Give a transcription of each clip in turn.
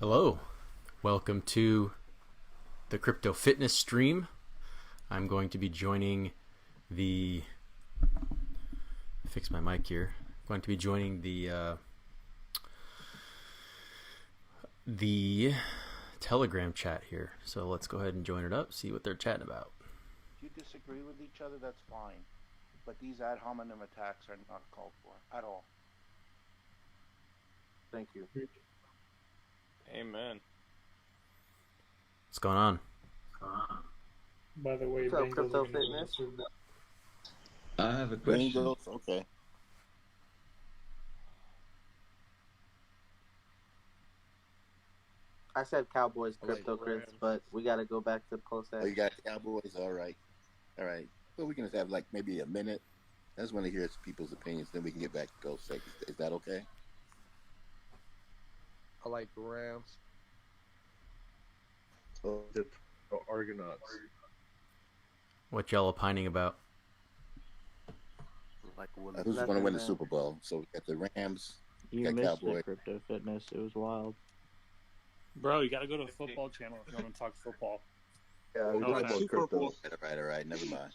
Hello, welcome to the Crypto Fitness stream. I'm going to be joining fix my mic here. I'm going to be joining the Telegram chat here. So let's go ahead and join it up, see what they're chatting about. If you disagree with each other, that's fine. But these ad hominem attacks are not called for at all. Thank you. Amen. What's going on? By the way, What's up, Bengals Crypto are gonna win the Fitness? Super Bowl. I have a question. Bengals, okay. I said Cowboys, Oh, wait, Crypto Chris, Rams. but we got to go back to PulseX. Oh, you got Cowboys? All right. All right. Well, we can just have like maybe a minute. I just want to hear people's opinions, then we can get back to PulseX. Is that okay? I like the Rams. Oh, The Argonauts. What y'all opining about? Like who's going to win the Super Bowl? So we got the Rams. You got missed Cowboys. it, Crypto Fitness. It was wild. Bro, you gotta go to the football channel if you want to talk football. Yeah, we No, talk about Super crypto. Bowl. All right. Never mind.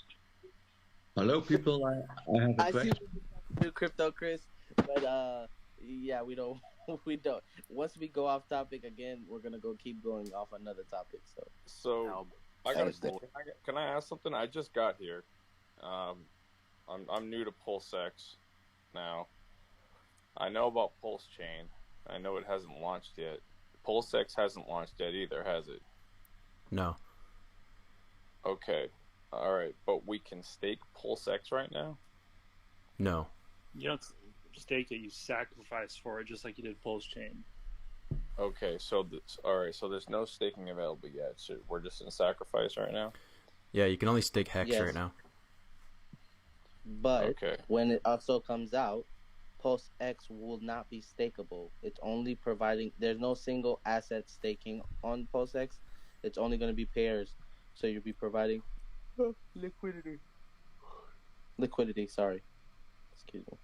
Hello, people. I have a I see question. what you do, Crypto Chris, but yeah, we don't. We don't. Once we go off topic again, we're gonna keep going off another topic. So I got can I ask something? I just got here. I'm new to PulseX now. I know about PulseChain. I know it hasn't launched yet. PulseX hasn't launched yet either, has it? No. Okay. All right, but we can stake PulseX right now? No. You don't stake it, you sacrifice for it, just like you did PulseChain. Okay, so all right, so there's no staking available yet. So we're just in sacrifice right now? Yeah, you can only stake HEX Yes. right now. But Okay. when it also comes out, PulseX will not be stakeable. It's only providing. There's no single asset staking on PulseX. It's only going to be pairs. So you'll be providing liquidity. Sorry. Excuse me.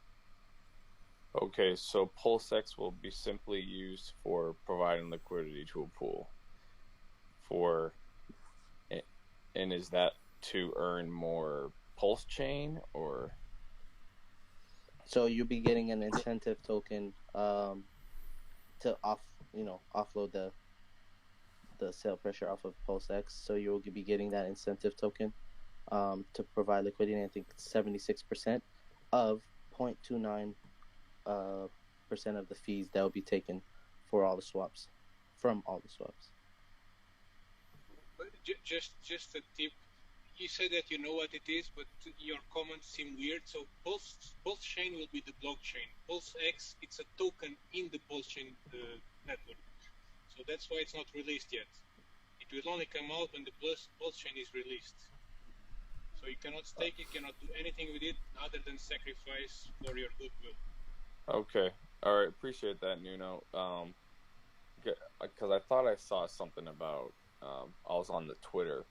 Okay, so PulseX will be simply used for providing liquidity to a pool. And is that to earn more PulseChain or? So you'll be getting an incentive token to offload the sale pressure off of PulseX. So you'll be getting that incentive token to provide liquidity. I think 76% of 0.29 percent of the fees that will be taken for all the swaps, from all the swaps. But just a tip. You said that you know what it is, but your comments seem weird. So PulseChain will be the blockchain. PulseX, it's a token in the PulseChain network. So that's why it's not released yet. It will only come out when the PulseChain is released. So you cannot stake it, cannot do anything with it other than sacrifice for your goodwill. Okay, all right, appreciate that, Nuno. Because I thought I saw something about I was on the Twitter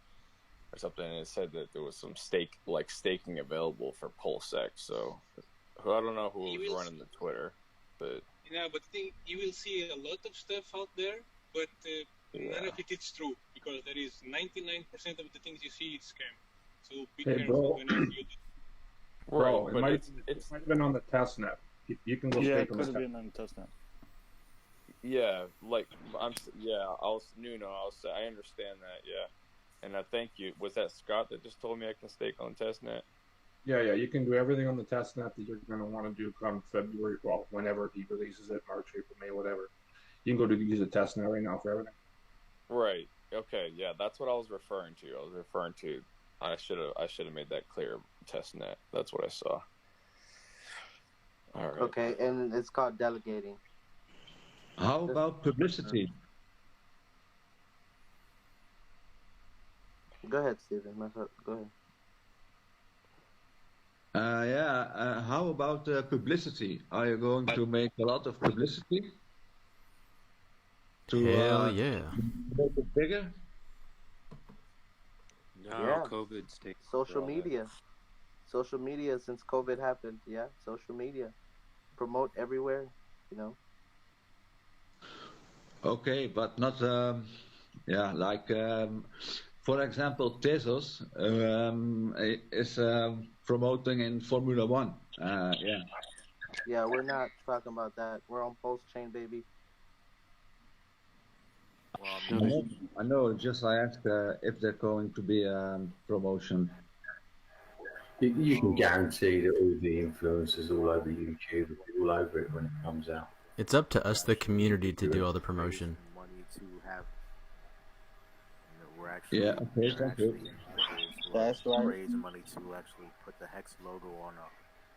or something, and it said that there was some staking available for PulseX. So I don't know who was running the Twitter, but yeah, but you will see a lot of stuff out there, but none of it is true, because there is 99% of the things you see is scam. So be careful whenever you do. Bro, right, it might have been on the test net. You can go Yeah, stake it on could have the been on testnet. yeah, I understand that, yeah. And I thank you. Was that Scott that just told me I can stake on testnet? Yeah, you can do everything on the test net that you're going to want to do come February, well, whenever he releases it, March, April, May, whatever. You can go to use a test net right now for everything. Right. Okay. Yeah, that's what I was referring to. I should have made that clear. Testnet. That's what I saw. All right. Okay, and it's called delegating. How about publicity? Go ahead, Steven. Go ahead. How about publicity? Are you going to make a lot of publicity to Hell yeah. make it bigger? No, Yeah. COVID's taking Social all that. media. Social media since COVID happened. Yeah, social media. Promote everywhere, Okay, but not like for example, Tezos is promoting in Formula One. Yeah. Yeah, we're not talking about that. We're on PulseChain, baby. Well, I know. Just I asked if they're going to be promotion. you can guarantee that all the influencers all over YouTube will be all over it when it comes out. It's up to us, the community, to do all the promotion. Money to have. We're actually, Yeah, okay, thank you. That's right. Raising money to actually put the HEX logo on a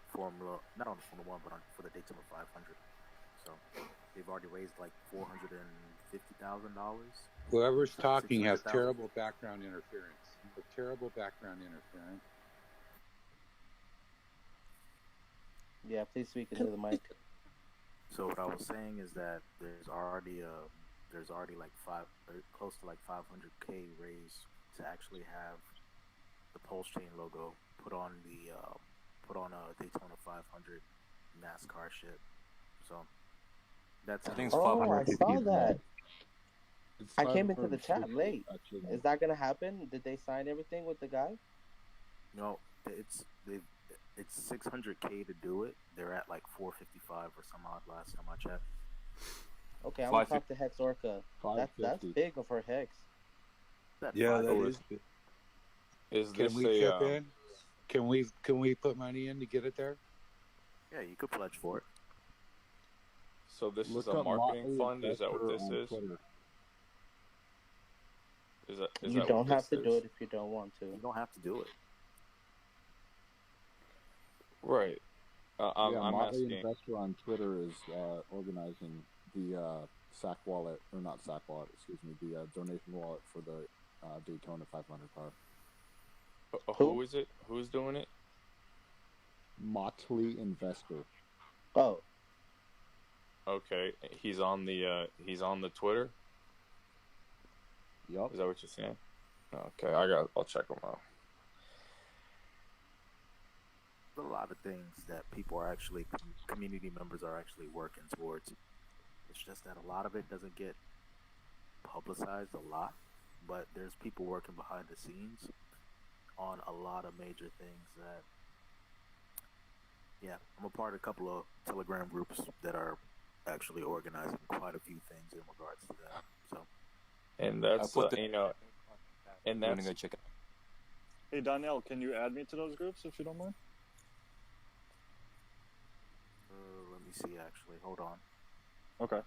Formula, not on the Formula One, but for the Daytona 500. So they've already raised like $450,000. Whoever's talking has terrible background interference. Terrible background interference. Yeah, please speak into the mic. So what I was saying is that there's already like close to like 500K raised to actually have the PulseChain logo put on a Daytona 500 NASCAR shit. So that's I saw that. I came into the chat late. Is that gonna happen? Did they sign everything with the guy? No, it's 600K to do it. They're at like 455 or some odd last time I checked. Okay, I'm gonna talk to Hex Orca. That's big for Hex. Yeah, that is. Is can this we chip in? Can we put money in to get it there? Yeah, you could pledge for it. So this is a marketing fund? Is that what this is? You don't have to do it if you don't want to. You don't have to do it. Right. I'm Motley asking. Investor on Twitter is organizing the SAC wallet, or not SAC wallet, excuse me, the donation wallet for the Daytona 500 car. Who is it? Who's doing it? Motley Investor. Oh. Okay, he's on the Twitter. Yup. Is that what you're saying? Okay, I'll check him out. A lot of things that people are actually, community members are actually working towards. It's just that a lot of it doesn't get publicized a lot, but there's people working behind the scenes on a lot of major things that, yeah, I'm a part of a couple of Telegram groups that are actually organizing quite a few things in regards to that. So, and that's and that's go check it. Hey Danielle, can you add me to those groups if you don't mind? let me see. Actually, hold on. Okay.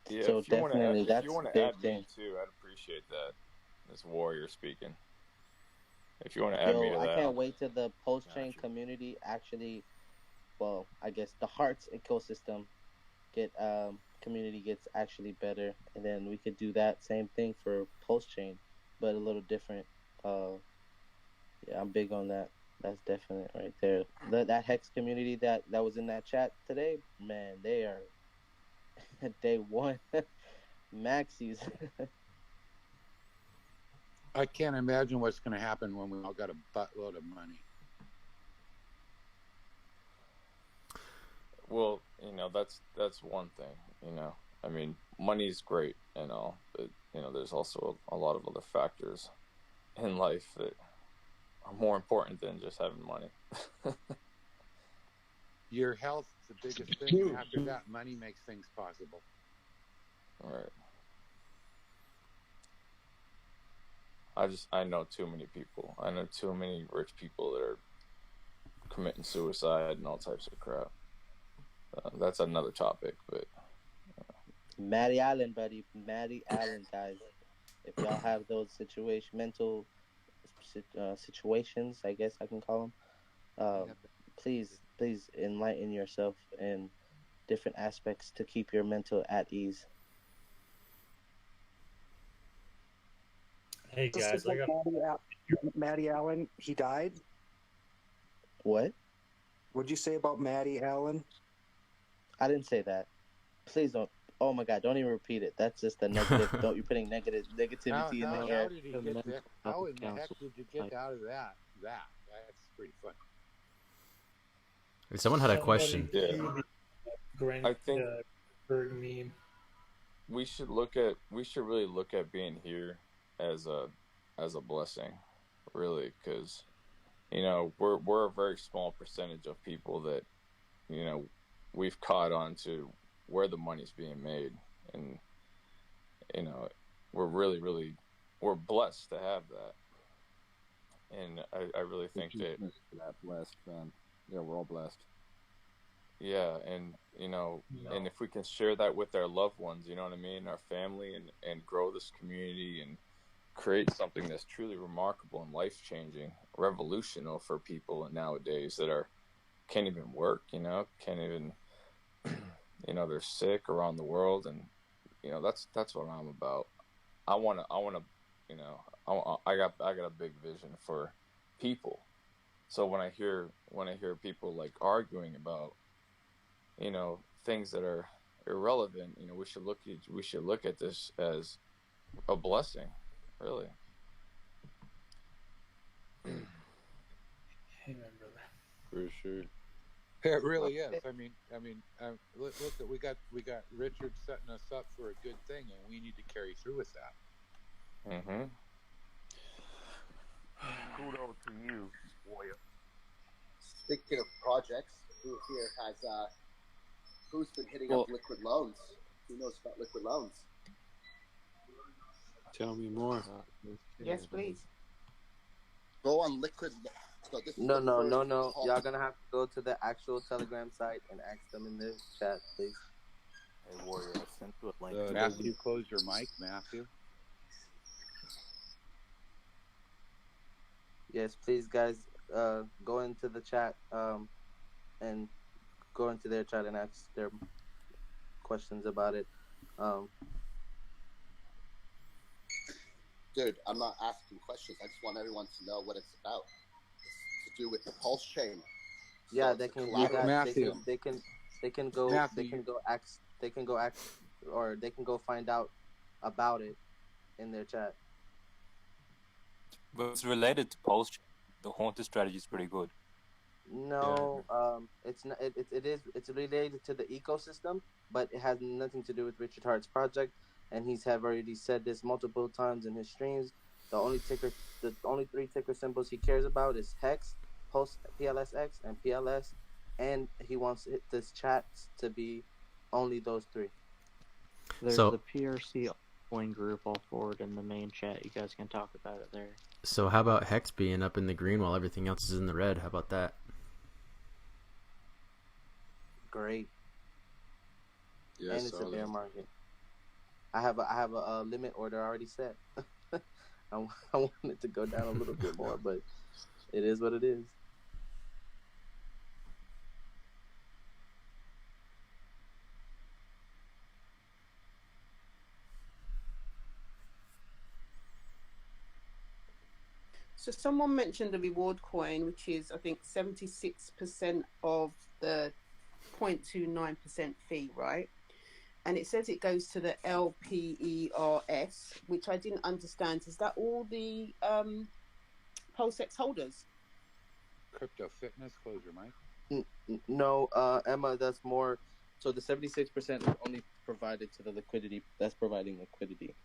Yeah, so if you definitely if you want to add me too, I'd appreciate that. This warrior speaking. If you want to add me to that, I can't wait till the PulseChain community actually, well, I guess the Hearts ecosystem community gets actually better, and then we could do that same thing for PulseChain, but a little different. Yeah, I'm big on that. That's definite right there. That Hex community that was in that chat today, man, they are day one maxis. I can't imagine what's going to happen when we all got a buttload of money. well, that's one thing. I mean, money's great and all, but there's also a lot of other factors in life that are more important than just having money. Your health is the biggest thing. After that, money makes things possible. All right. I know too many people. I know too many rich people that are committing suicide and all types of crap. That's another topic, but Matty Allen, buddy. Matty Allen, guys. If y'all have those mental situations, I guess I can call them, please enlighten yourself in different aspects to keep your mental at ease. Hey guys, I got Matty Allen. He died. What? What'd you say about Matty Allen? I didn't say that. Please don't. Oh my God! Don't even repeat it. That's just a negative. You're putting negativity in the air. How in the heck did you get out of that? That's pretty funny. Someone had a question. I think Berg meme. we should really look at being here as a blessing, really, because we're a very small percentage of people that we've caught on to where the money's being made, and we're really we're blessed to have that, and I really think that blessed, man. Yeah, we're all blessed. Yeah, and and if we can share that with our loved ones, you know what I mean, our family, and grow this community and create something that's truly remarkable and life changing, revolutionary for people nowadays that can't even work, can't even they're sick around the world, and that's what I'm about. I want to I got a big vision for people. So when I hear people like arguing about things that are irrelevant, we should look at this as a blessing, really. Amen, brother. For sure. It really is. I mean, look at we got Richard setting us up for a good thing, and we need to carry through with that. Mm-hmm. Kudos to you, warrior. Speaking of projects, who here has who's been hitting up liquid loans? Who knows about liquid loans? Tell me more. Yes, please. Go on liquid. So this No. Y'all gonna have to go to the actual Telegram site and ask them in the chat, please. Hey, warrior, I sent you a link. Matthew, close your mic, Matthew. Yes, please, guys. Go into the chat and go into their chat and ask their questions about it. Dude, I'm not asking questions. I just want everyone to know what it's about. It's to do with the pulse chain. Yeah, they can do that. Matthew. They can go find out about it in their chat. But it's related to PulseChain. The haunted strategy is pretty good. No, it's not. It's related to the ecosystem, but it has nothing to do with Richard Hart's project. And have already said this multiple times in his streams. The only three ticker symbols he cares about is HEX, PLSX, and PLS, and he wants this chat to be only those three. There's the PRC coin group all forward in the main chat. You guys can talk about it there. So how about HEX being up in the green while everything else is in the red? How about that? Great. Yes, and it's a bear market. I have a limit order already set. I want it to go down a little bit more, but it is what it is. So someone mentioned the reward coin, which is, I think, 76% of the 0.29% fee, right? And it says it goes to the LPERS, which I didn't understand. Is that all the PulseX holders? Crypto Fitness, close your mic. No, Emma, that's more. So the 76% is only provided to the liquidity. That's providing liquidity.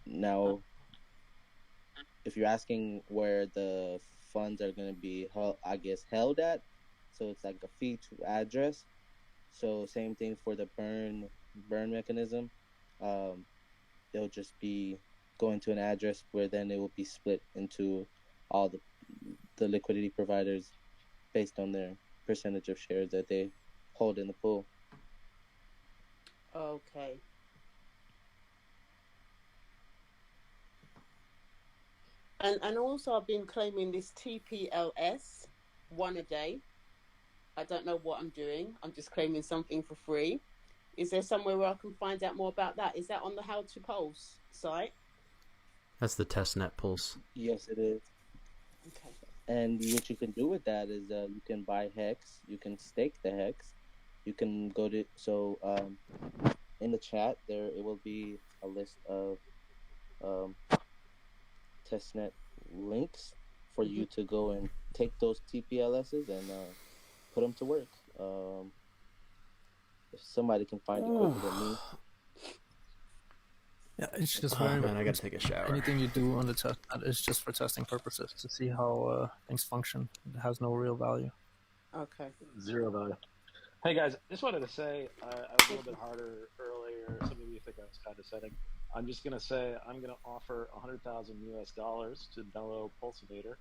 Now, if you're asking where the funds are going to be, held at, so it's like a fee to address. So same thing for the burn mechanism. They'll just be going to an address where then it will be split into all the liquidity providers based on their percentage of shares that they hold in the pool. Okay. And also I've been claiming this TPLS, one a day. I don't know what I'm doing. I'm just claiming something for free. Is there somewhere where I can find out more about that? Is that on the How to Pulse site? That's the testnet pulse. Yes, it is. Okay. And what you can do with that is you can buy HEX. You can stake the HEX. You can go to in the chat there. It will be a list of testnet links for you to go and take those TPLSs and put them to work. somebody can find it quicker than me. Yeah, it's just Oh, very. man, I gotta take a shower. Anything you do on the test is just for testing purposes to see how things function. It has no real value. Okay. Zero value. Hey guys, just wanted to say I was a little bit harder earlier. Some of you think I was kind of setting. I'm just gonna say I'm gonna offer $100,000 to Bello Pulsivator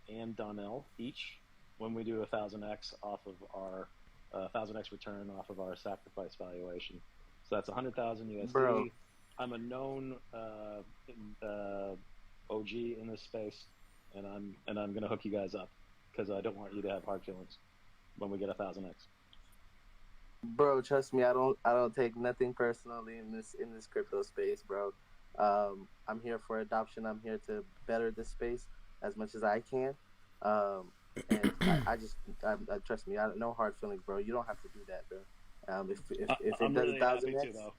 and Donnell each when we do 1,000x off of our 1,000x return off of our sacrifice valuation. So that's 100,000 USD. Bro. I'm a known OG in this space, and I'm gonna hook you guys up because I don't want you to have hard feelings when we get 1,000x. Bro, trust me, I don't take nothing personally in this crypto space, bro. I'm here for adoption. I'm here to better this space as much as I can. And I trust me, no hard feelings, bro. You don't have to do that, bro. If it I'm does really 1,000 happy X, to, though.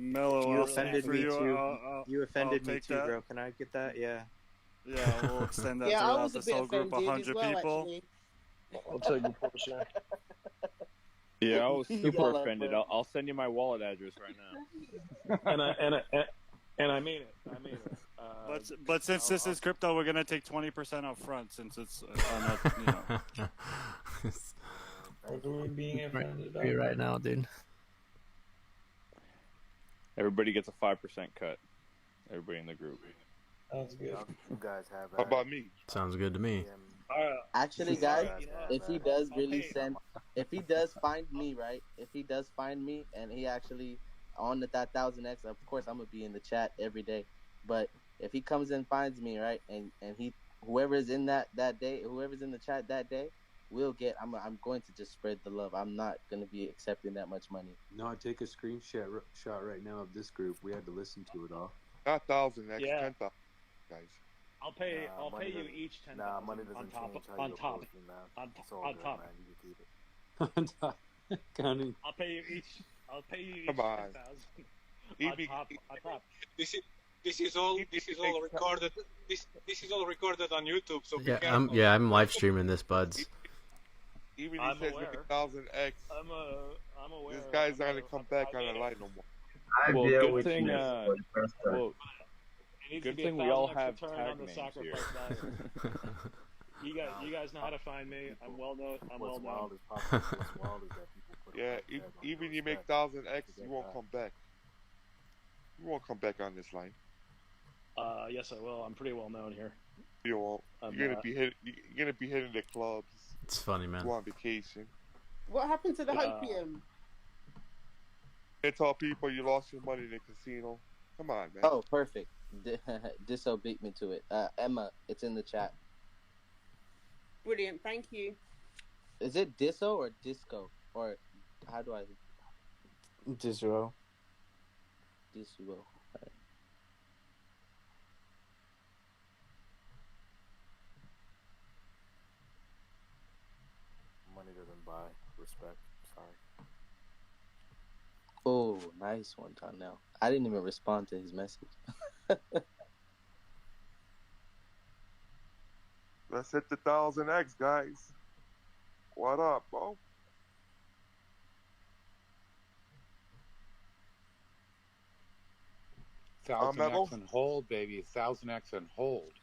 Mellow, You I'll offended for me you. too. You I'll offended me take too, that. bro. Can I get that? Yeah. Yeah, we'll extend that Yeah, I throughout was a this bit whole group, offended as 100 well, people. actually. I'll take the portion. Yeah, I was super Y'all are offended. funny. I'll send you my wallet address right now. and I mean it. I mean it. But since this is crypto, we're gonna take 20% up front since it's on a, What are we being offended Right, right now, dude. Everybody gets a 5% cut. Everybody in the group. Sounds good. You guys have. How about me? Sounds good to me. actually, guys, if he does really send, if he does find me, right? If he does find me and he actually on that 1,000x, of course I'm gonna be in the chat every day. But if he comes and finds me, right, and he whoever's in that day, whoever's in the chat that day, will get. I'm going to just spread the love. I'm not gonna be accepting that much money. No, take a screenshot shot right now of this group. We had to listen to it all. Not 1,000x, Yeah. 10,000, guys. I'll pay you each 10,000 Nah, money doesn't on top change of, how on you top approach me, man. on, It's all on good, top. man. You can keep it. Counting. I'll pay you each. I'll pay you each Come on. 10,000 on top. This is all recorded. This is all recorded on YouTube. So be Yeah, careful. I'm live streaming this, buds. Even I'm he says aware. 1,000x. I'm aware. This guy's not gonna come back on the line no more. I'd Well, be able good to thing. miss for the first time. Well, It needs good to be thing we all 1,000x have return tag on the names sacrifice here. value. You guys know how to find me. I'm well known. I'm well What's known. wild is what's wild is that people put Yeah, a tag on even your you make respect. 1,000x, you won't come back. You won't come back on this line. Yes, I will. I'm pretty well known here. You won't. I'm You're gonna not. be hitting the clubs. It's funny, man. Go on vacation. What happened to the Yeah. opium? And tell people you lost your money in the casino. Come on, man. Oh, perfect. Disso beat me to it. Emma, it's in the chat. Brilliant, thank you. Is it Disso or Disco? Or how do I? Disro. Disco. Money doesn't buy respect. Sorry. Oh, nice one, Donnell. I didn't even respond to his message. Let's hit the 1,000x, guys. What up, bro? 1,000x and hold, baby. 1,000x and hold.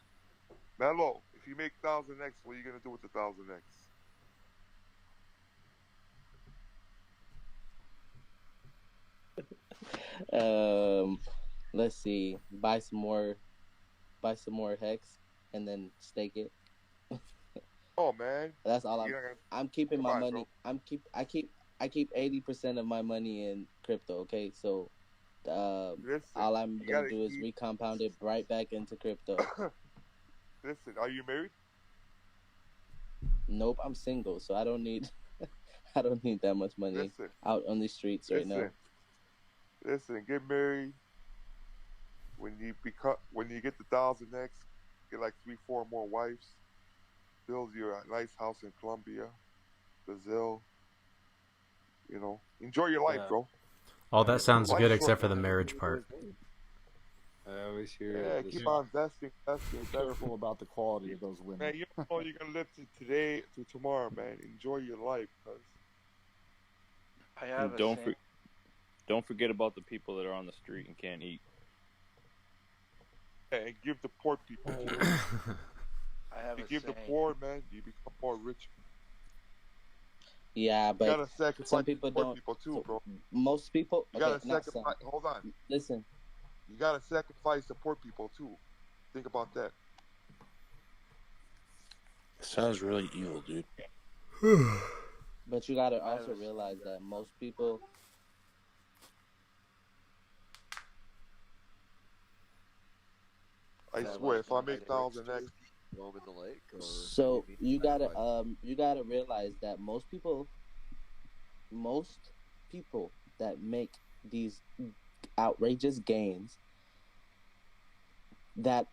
Mello, if you make 1,000x, what are you gonna do with the 1,000x? Let's see. Buy some more HEX and then stake it. Oh man, That's all I'm keeping my Come on, money. bro. I keep 80% of my money in crypto. Okay, so Listen, all I'm you gonna gotta do is keep- recompound it right back into crypto. Listen, are you married? Nope, I'm single, so I don't need I don't need that much money Listen. out on the streets right now. Listen, get married. When you get the 1,000x, get like 3-4 more wives. Build your nice house in Colombia, Brazil. You know, enjoy your life, bro. All that sounds Life's good short, except for the man. marriage part. I always hear Yeah, this. keep on investing. Be careful about the quality of those women. Man, you don't know you're gonna live to today to tomorrow, man. Enjoy your life, cuz. I have And Don't forget about the people that are on the street and can't eat. And give the poor people too. I have You a give the saying. poor, man, you become more rich. Yeah, You but gotta sacrifice some people poor don't. people too, So bro. most people, You okay, gotta not some. sacrifice. Hold on. Listen, You gotta sacrifice the poor people too. Think about that. Sounds really evil, dude. but you gotta also realize that most people. I Is that swear, like if I like make bricks 1,000 too? X, Over the lake, or So what do you mean gotta sacrifice? you gotta realize that most people that make these outrageous gains, that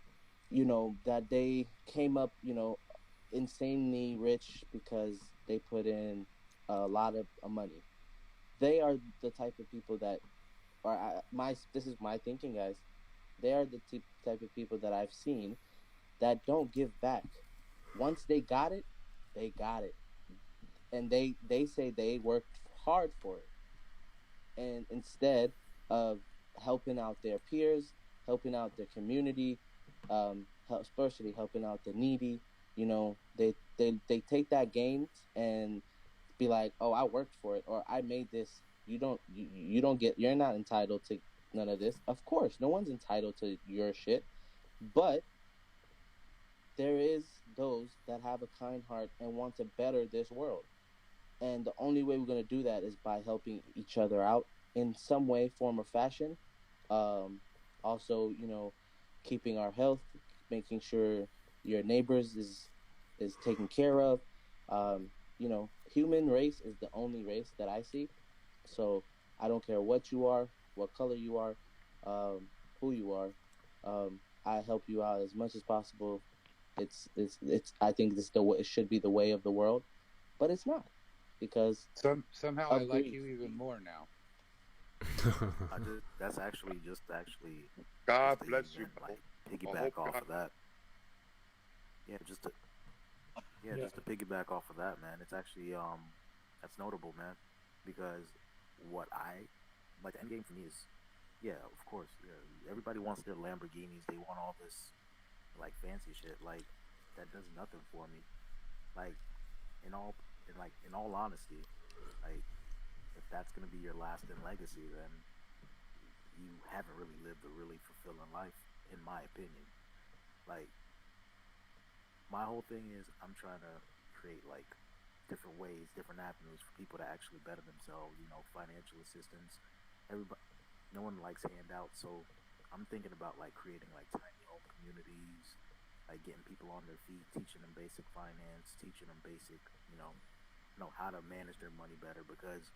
that they came up insanely rich because they put in a lot of money. They are the type of people that are this is my thinking, guys. They are the type of people that I've seen that don't give back. Once they got it, they got it, and they say they worked hard for it, and instead of helping out their peers, helping out their community, especially helping out the needy, they take that gains and be like, oh, I worked for it, or I made this. You don't get, you're not entitled to none of this. Of course, no one's entitled to your shit, but there is those that have a kind heart and want to better this world. And the only way we're going to do that is by helping each other out in some way, form, or fashion. Also, keeping our health, making sure your neighbors is taken care of. Human race is the only race that I see. So I don't care what you are, what color you are, who you are. I help you out as much as possible. It's. I think it should be the way of the world, but it's not, because somehow I of like greed. you even more now. That's actually God just to bless you, even bro. like I piggyback hope off God. of that. Yeah, just to piggyback off of that, man. It's actually that's notable, man, because what I like the end game for me is, yeah, of course, yeah, everybody wants their Lamborghinis. They want all this like fancy shit. Like that does nothing for me. Like in all honesty, like if that's gonna be your lasting legacy, then you haven't really lived a really fulfilling life, in my opinion. Like my whole thing is I'm trying to create like different ways, different avenues for people to actually better themselves. Financial assistance. Everybody, no one likes handouts, so I'm thinking about like creating like tiny home communities, like getting people on their feet, teaching them basic finance, teaching them basic, know how to manage their money better. Because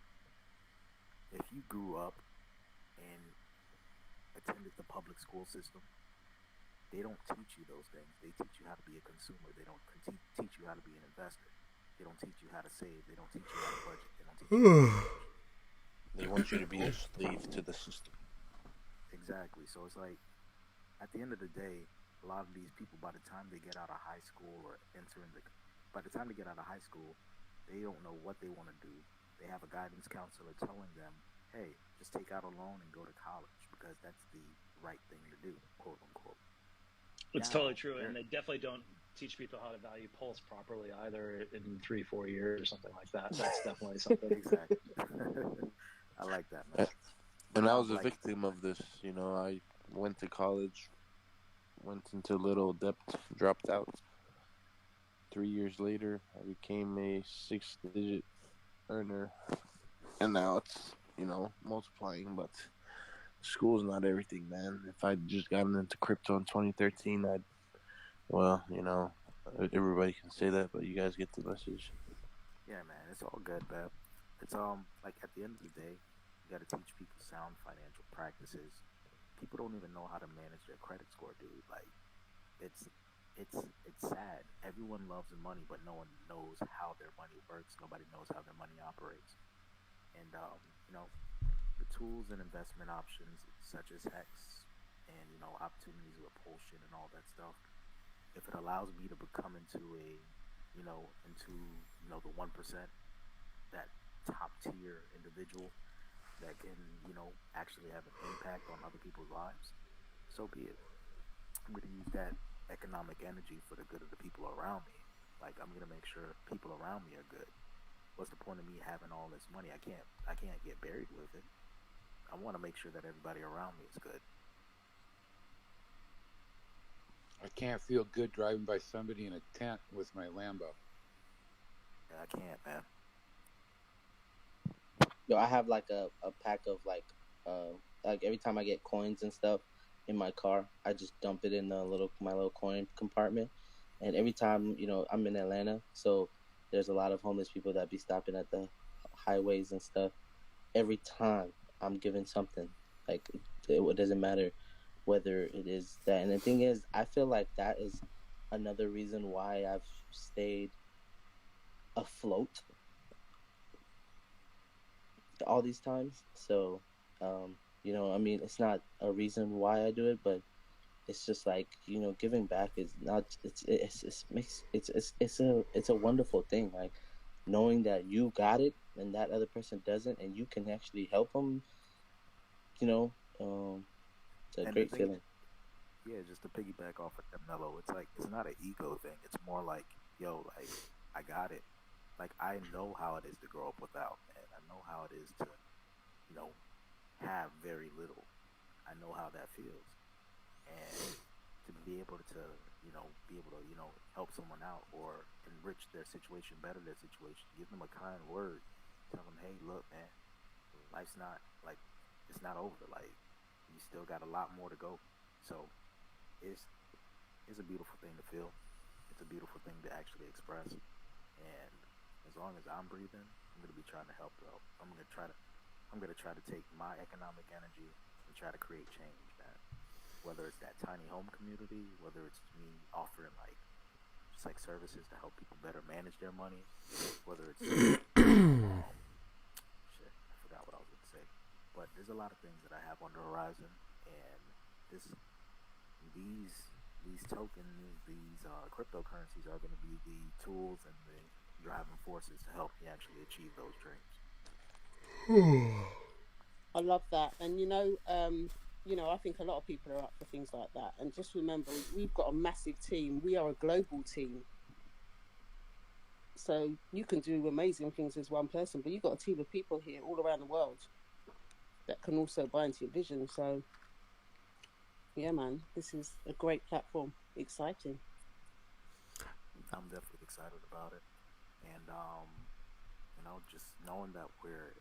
if you grew up and attended the public school system, they don't teach you those things. They teach you how to be a consumer. They don't teach you how to be an investor. They don't teach you how to save. They don't teach you how to budget. They don't teach you how to manage. They want you to be a slave to the system. Exactly. So it's like, at the end of the day, a lot of these people, by the time they get out of high school or by the time they get out of high school, they don't know what they want to do. They have a guidance counselor telling them, hey, just take out a loan and go to college because that's the right thing to do, quote unquote. It's Now, totally true, and they definitely don't teach people how to value Pulse properly either in 3-4 years or something like that. That's definitely something. Exactly. I like that, man. And I was a victim of this. I went to college, went into little debt, dropped out. 3 years later, I became a 6-digit earner, and now it's multiplying. But school's not everything, man. If I'd just gotten into crypto in 2013, everybody can say that, but you guys get the message. Yeah, man, it's all good, man. It's like at the end of the day, you got to teach people sound financial practices. People don't even know how to manage their credit score, dude. Like, it's sad. Everyone loves money, but no one knows how their money works. Nobody knows how their money operates. And the tools and investment options such as HEX and opportunities with Propulsion and all that stuff. If it allows me to become into the 1%, that top tier individual, that can, you know, actually have an impact on other people's lives, so be it. I'm going to use that economic energy for the good of the people around me. Like, I'm going to make sure people around me are good. What's the point of me having all this money? I can't get buried with it. I want to make sure that everybody around me is good. I can't feel good driving by somebody in a tent with my Lambo. Yeah, I can't, man. Yo, I have like a pack of like every time I get coins and stuff in my car, I just dump it in my little coin compartment. And every time, you know, I'm in Atlanta, so there's a lot of homeless people that be stopping at the highways and stuff. Every time I'm giving something, like it doesn't matter whether it is that. And the thing is, I feel like that is another reason why I've stayed afloat all these times. So, you know, I mean, it's not a reason why I do it, but it's just like, you know, giving back is not. It's a wonderful thing. Like knowing that you got it and that other person doesn't, and you can actually help them. You know, it's a great feeling. Yeah, just to piggyback off of that, Mello, it's like, it's not an ego thing. It's more like, yo, like, I got it. Like, I know how it is to grow up without, and I know how it is to, you know, have very little. I know how that feels. And to be able to, you know, help someone out or enrich their situation, better their situation, give them a kind word, tell them, hey, look, man, life's not, like, it's not over. Like, you still got a lot more to go. So it's a beautiful thing to feel. It's a beautiful thing to actually express. And as long as I'm breathing, I'm gonna be trying to help out. I'm gonna try to take my economic energy and try to create change, man. Whether it's that tiny home community, whether it's me offering like just like services to help people better manage their money, whether it's shit, I forgot what I was gonna say. But there's a lot of things that I have on the horizon, and these tokens, these cryptocurrencies are going to be the tools and the driving forces to help me actually achieve those dreams. I love that. And you know, I think a lot of people are up for things like that. And just remember, we've got a massive team. We are a global team. So you can do amazing things as one person, but you've got a team of people here all around the world that can also buy into your vision. So yeah, man, this is a great platform. Exciting. I'm definitely excited about it. And you know, just knowing that we're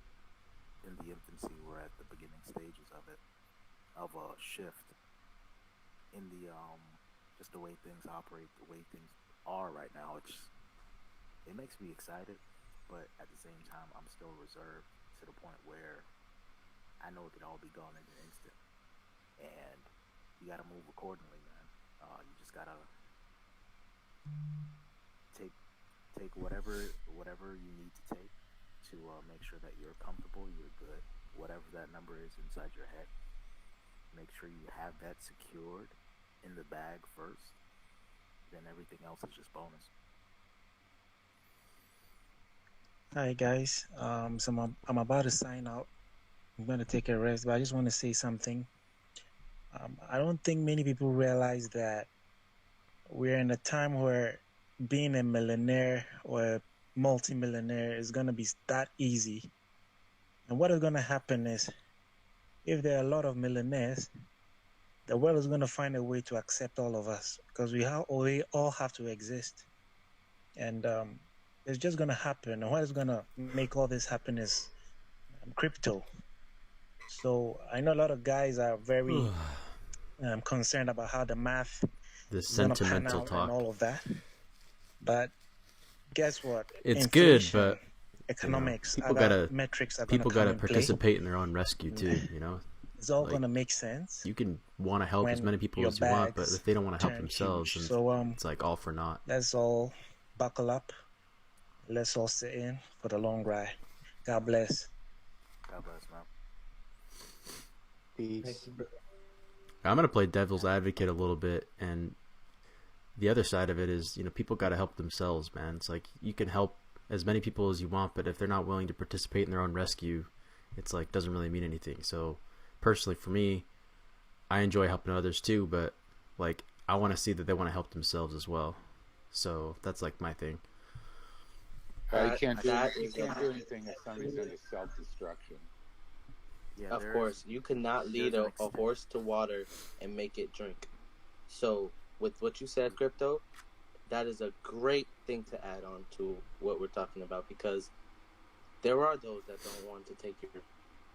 in the infancy, we're at the beginning stages of it, of a shift in the just the way things operate, the way things are right now. It makes me excited, but at the same time, I'm still reserved to the point where I know it could all be gone in an instant, and you gotta move accordingly, man. You just gotta take whatever you need to take to make sure that you're comfortable, you're good, whatever that number is inside your head. Make sure you have that secured in the bag first. Then everything else is just bonus. Hi guys, so I'm about to sign out. I'm going to take a rest, but I just want to say something. I don't think many people realize that we're in a time where being a millionaire or a multi-millionaire is going to be that easy. And what is going to happen is, if there are a lot of millionaires, the world is going to find a way to accept all of us, because we all have to exist. And it's just going to happen. And what is going to make all this happen is crypto. So I know a lot of guys are very concerned about how the math This is going to pan sentimental out talk. and all of that. But guess what? It's Inflation, good, but economics, people other gotta metrics are people going to gotta come in play. participate in their own rescue too. You know, It's all Like, going to make sense. you can want to help as when many people your as you want, but bags if they don't want to help turn themselves, huge. then So it's like all for naught. let's all buckle up. Let's all sit in for the long ride. God bless. God bless, man. Peace. I'm gonna play devil's advocate a little bit, and the other side of it is, you know, people got to help themselves, man. It's like you can help as many people as you want, but if they're not willing to participate in their own rescue, it's like doesn't really mean anything. So personally for me, I enjoy helping others too, but like I want to see that they want to help themselves as well. So that's like my thing. You can't do anything if somebody's into self-destruction. Yeah, of course, you cannot lead a horse to water and make it drink. So, with what you said, Crypto, that is a great thing to add on to what we're talking about, because there are those that don't want to take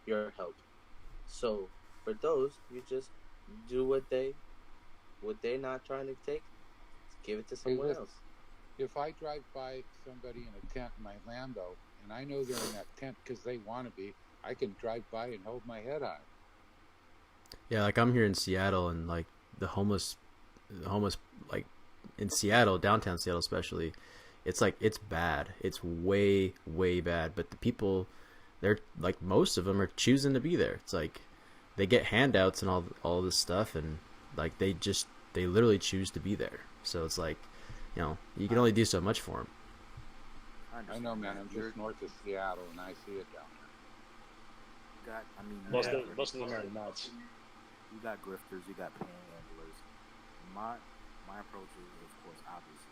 your help. So, for those, you just do what they're not trying to take, give it to someone else. If I drive by somebody in a tent in my Lambo, and I know they're in that tent because they want to be, I can drive by and hold my head high. Yeah, like I'm here in Seattle, and like the homeless like in Seattle, downtown Seattle especially, it's like it's bad. It's way bad. But the people, they're like most of them are choosing to be there. It's like they get handouts and all this stuff, and like they literally choose to be there. So it's like, you know, you can only do so much for them. I know, man. I'm just north of Seattle, and I see it down there. Most of them are nuts. You got grifters, you got panhandlers. My approach is, of course, obviously,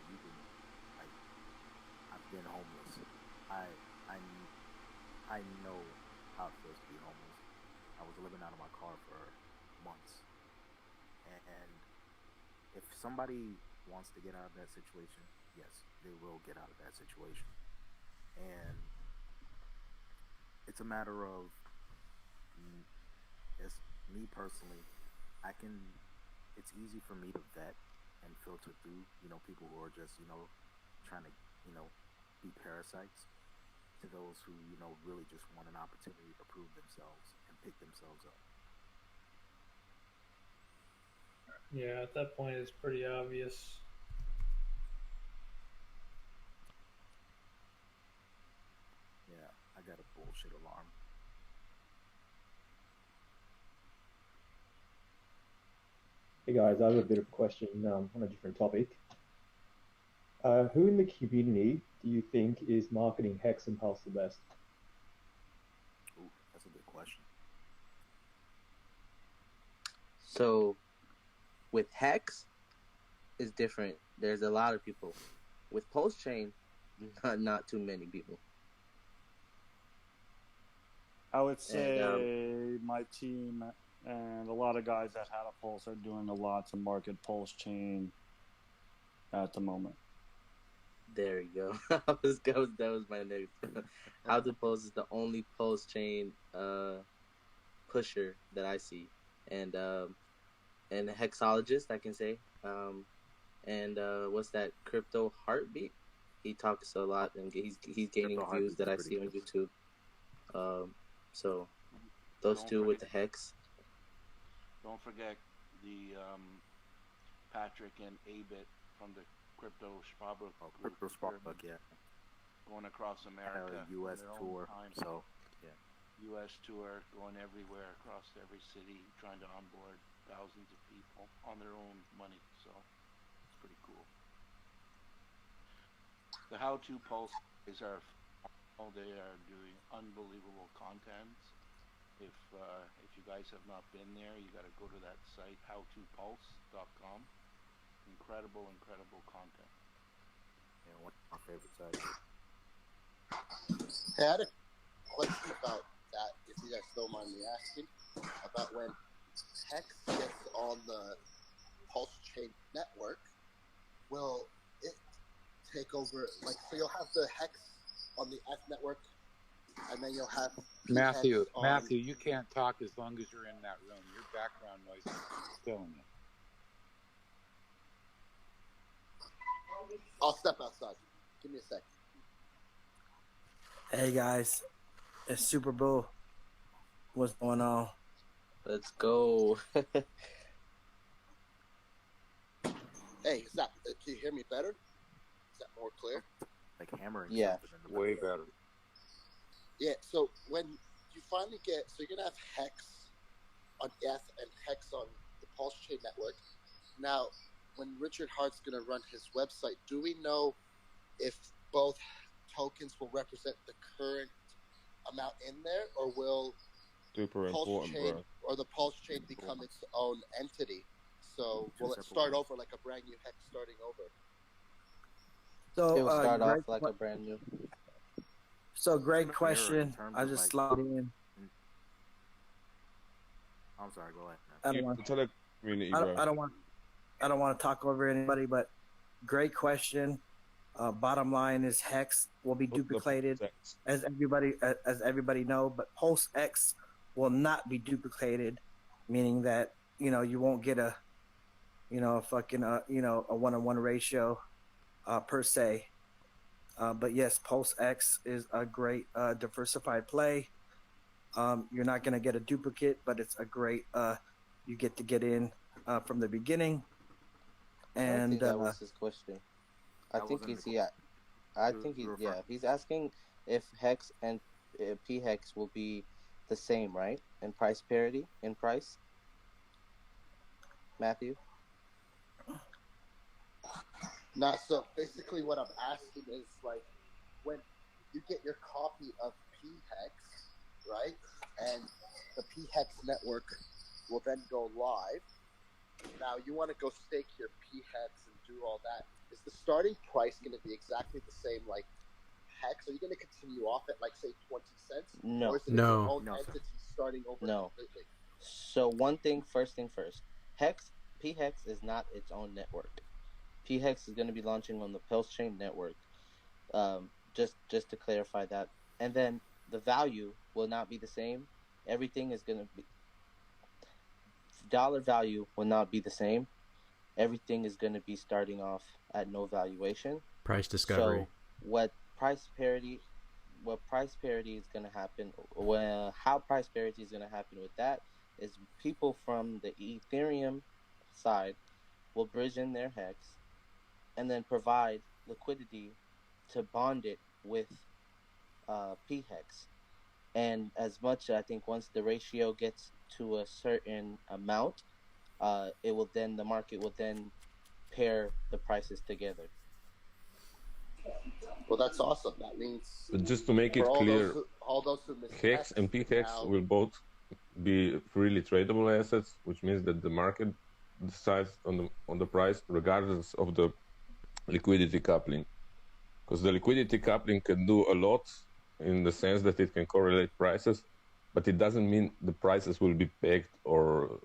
I've been homeless. I know how it feels to be homeless. I was living out of my car for months, and if somebody wants to get out of that situation, yes, they will get out of that situation. And it's a matter of, as me personally, it's easy for me to vet and filter through, people who are just, trying to, be parasites, to those who, really just want an opportunity to prove themselves and pick themselves up. Yeah, at that point, it's pretty obvious. Yeah, I got a bullshit alarm. Hey guys, I have a bit of a question on a different topic. Who in the community do you think is marketing HEX and Pulse the best? Ooh, that's a good question. So, with HEX, it's different. There's a lot of people. With PulseChain, not too many people. I would say my team and a lot of guys that had a Pulse are doing a lot to market PulseChain at the moment. There you go. that was my next. How to Pulse is the only PulseChain pusher that I see, and a hexologist, I can say. And what's that? Crypto Heartbeat. He talks a lot, and he's gaining Crypto views that I see on YouTube. So those two with the HEX. Don't forget the Patrick and Abit from the Crypto Schwabbook group. Crypto Schwabbook, yeah. Going across America. U.S. tour. So, yeah. U.S. tour, going everywhere, across every city, trying to onboard thousands of people on their own money. So, it's pretty cool. The How-To Pulse is they are doing unbelievable content. If you guys have not been there, you got to go to that site, howtopulse.com. Incredible content. Yeah, one of my favorite sites. Hey, I had a question about that, if you guys don't mind me asking, about when HEX gets on the PulseChain network, will it take over, like, so you'll have the HEX on the F network, and then you'll have Matthew, you can't talk as long as you're in that room. Your background noise is killing you. I'll step outside. Give me a sec. Hey guys, it's Super Bowl. What's going on? Let's go. Hey, is that? Can you hear me better? Is that more clear? Like hammering. Yeah, way better. Yeah. So when you finally get, so you're gonna have HEX on F and HEX on the PulseChain network. Now, when Richard Hart's gonna run his website, do we know if both tokens will represent the current amount in there, or will Super Pulse important, chain bro. or the Pulse chain become its own entity? So Two will it separate start ones. over like a brand new hex starting over? So, It will start off great, like a brand new. so great Mirror, in question. terms I of just like, slide in. I'm sorry. Go ahead. I don't want. To the community, I bro. don't want. I don't want to talk over anybody, but great question. Bottom line is Hex will be duplicated, as everybody know, but PulseX will not be duplicated, meaning that you won't get a a fucking a 1-on-1 ratio per se. But yes, PulseX is a great diversified play. You're not going to get a duplicate, but it's a great. You get to get in from the beginning. I don't And think that was his question. I That think wasn't he's the yeah. I think you he's refer- he's asking if Hex and PHEX will be the same, right? In price parity, in price. Matthew. Not so. Basically, what I'm asking is like when you get your copy of PHEX, right? And the PHEX network will then go live. Now you want to go stake your PHEX and do all that. Is the starting price going to be exactly the same like Hex? Are you going to continue off at like say 20 cents? No. Or is it No. its own No, sir. entity starting over No. completely? So first thing first. PHEX is not its own network. PHEX is going to be launching on the PulseChain network. Just to clarify that. And then the value will not be the same. Everything is going to be dollar value will not be the same. Everything is going to be starting off at no valuation. Price discovery. So what price parity is going to happen, how price parity is going to happen with that is people from the Ethereum side will bridge in their hex and then provide liquidity to bond it with PHEX. And as much, I think once the ratio gets to a certain amount, the market will then pair the prices together. Well, that's awesome. That means But just to make it for clear, all those who missed HEX and PHEX now, will both be freely tradable assets, which means that the market decides on the price regardless of the liquidity coupling. Because the liquidity coupling can do a lot in the sense that it can correlate prices, but it doesn't mean the prices will be pegged or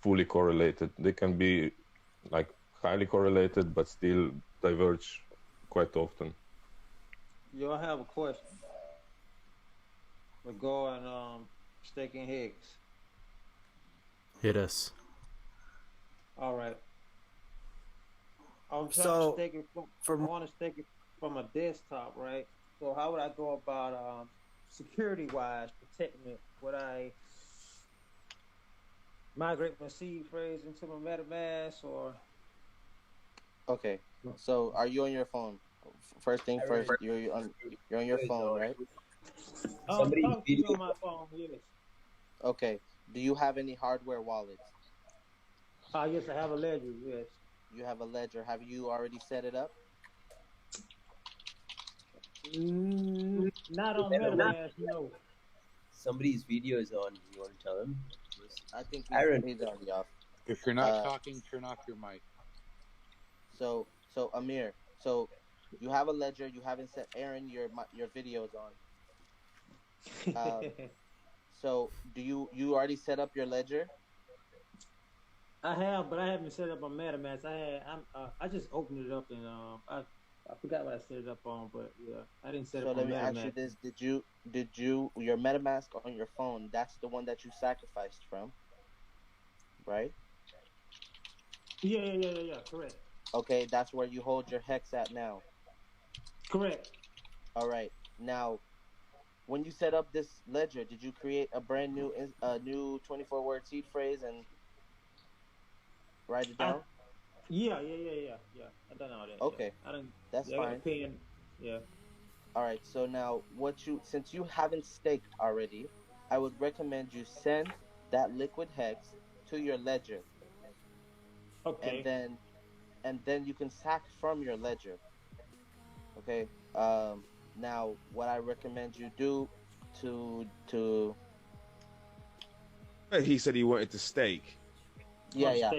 fully correlated. They can be like highly correlated, but still diverge quite often. Yo, I have a question regarding staking HEX. Hit us. All right. I'm trying So, to stake it I want to stake it from a desktop, right? So how would I go about security-wise protecting it? Would I migrate my seed phrase into my MetaMask or? Okay. So are you on your phone? First thing first, you're on your phone, right? I'm talking to you on my phone, yes. Okay. Do you have any hardware wallets? Yes, I have a ledger, yes. You have a ledger. Have you already set it up? Not on MetaMask, no. Somebody's video is on. You want to tell him? I think Aaron. he's already off. If you're not talking, turn off your mic. So Amir, so you have a ledger. You haven't set Aaron your video is on. So do you already set up your ledger? I have, but I haven't set up on MetaMask. I just opened it up and I forgot what I set it up on, but yeah, I didn't set it up on So let me ask you MetaMask. this: Did you your MetaMask on your phone? That's the one that you sacrificed from, right? Yeah. Correct. Okay, that's where you hold your hex at now. Correct. All right. Now, when you set up this ledger, did you create a brand new 24-word seed phrase and write it down? Yeah. I done all that. Okay, Yeah. I done. that's I got a fine. pen. Yeah. All right. So now, since you haven't staked already, I would recommend you send that liquid hex to your ledger. Okay. And then you can sack from your ledger. Okay. Now, what I recommend you do to He said he wanted to stake. Yeah, yeah.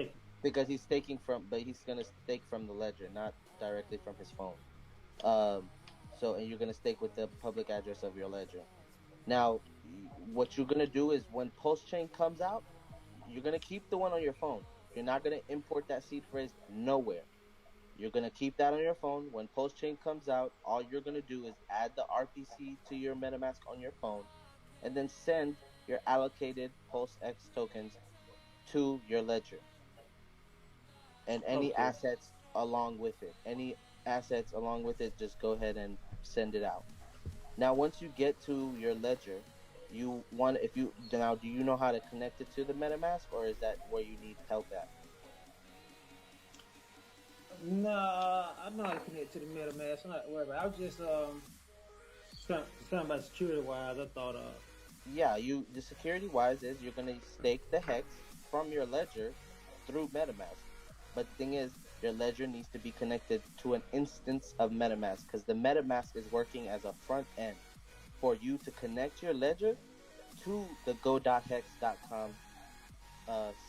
Because he's staking from, but he's gonna stake from the ledger, not directly from his phone. So, and you're gonna stake with the public address of your ledger. Now, what you're gonna do is when PulseChain comes out, you're gonna keep the one on your phone. You're not gonna import that seed phrase nowhere. You're gonna keep that on your phone. When PulseChain comes out, all you're gonna do is add the RPC to your MetaMask on your phone, and then send your allocated PulseX tokens to your ledger. And any assets along with it. Any assets along with it, just go ahead and send it out. Now, once you get to your ledger, you want if you now do you know how to connect it to the MetaMask, or is that where you need help at? Nah, I know how to connect to the MetaMask. I'm not worried about it. I was just trying about security wise. I thought Yeah, the security wise is you're gonna stake the hex from your ledger through MetaMask. But the thing is, your ledger needs to be connected to an instance of MetaMask because the MetaMask is working as a front end for you to connect your ledger to the go.hex.com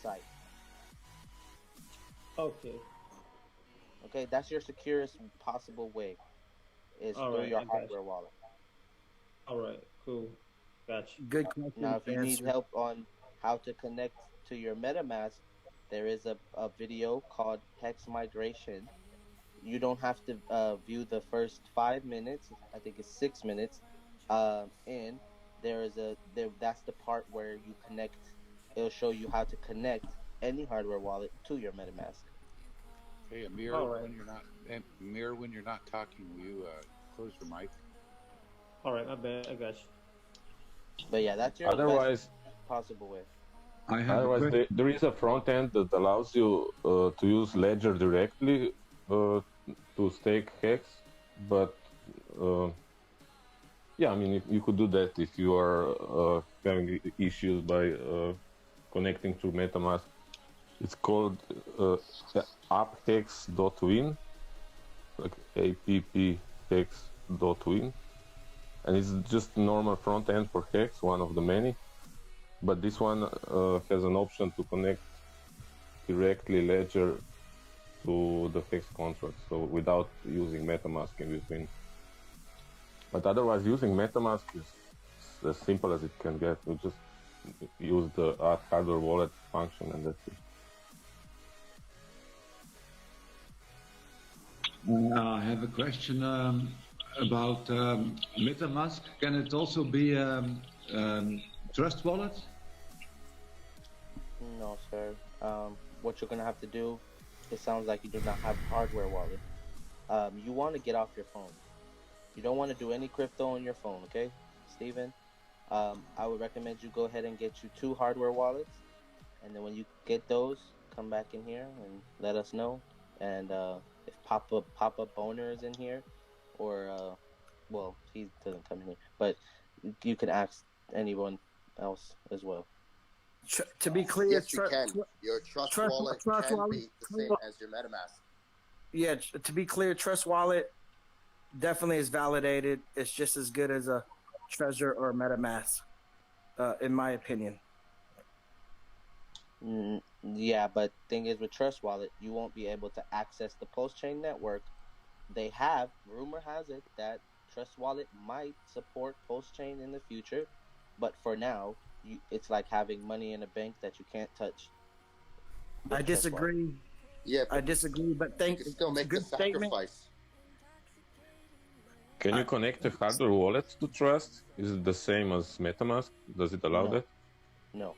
site. Okay. Okay, that's your securest possible way is through your hardware wallet. All right, cool. Gotcha. Good question. Now, if you need help on how to connect to your MetaMask, there is a video called HEX Migration. You don't have to view the first 5 minutes. I think it's 6 minutes. And that's the part where you connect. It'll show you how to connect any hardware wallet to your MetaMask. Hey, Amir, when you're not talking, will you close your mic? All right, my bad. I got you. But yeah, that's your Otherwise, best possible way. Otherwise, there is a front end that allows you to use Ledger directly to stake HEX, but yeah, I mean, you could do that if you are having issues by connecting to MetaMask. It's called apphex.win, like apphex.win, and it's just normal front end for HEX, one of the many. But this one has an option to connect directly Ledger to the HEX contract, so without using MetaMask in between. But otherwise, using MetaMask is as simple as it can get. You just use the add hardware wallet function, and that's it. I have a question about MetaMask. Can it also be Trust Wallet? No, sir. What you're gonna have to do, it sounds like you do not have hardware wallet. You want to get off your phone. You don't want to do any crypto on your phone, okay, Steven? I would recommend you go ahead and get you 2 hardware wallets, and then when you get those, come back in here and let us know. And if Pop-Up Boner is in here, or well, he doesn't come in here, but you can ask anyone else as well. To be clear, yes, you can. Your Trust Wallet can be the same as your MetaMask. Yeah, to be clear, Trust Wallet definitely is validated. It's just as good as a Trezor or a MetaMask, in my opinion. Yeah, but thing is with Trust Wallet, you won't be able to access the PulseChain network. Rumor has it that Trust Wallet might support PulseChain in the future, but for now, it's like having money in a bank that you can't touch. I disagree. Yeah, I disagree, but you can still make the sacrifice. Can you connect a hardware wallet to Trust? Is it the same as MetaMask? Does it allow that? No.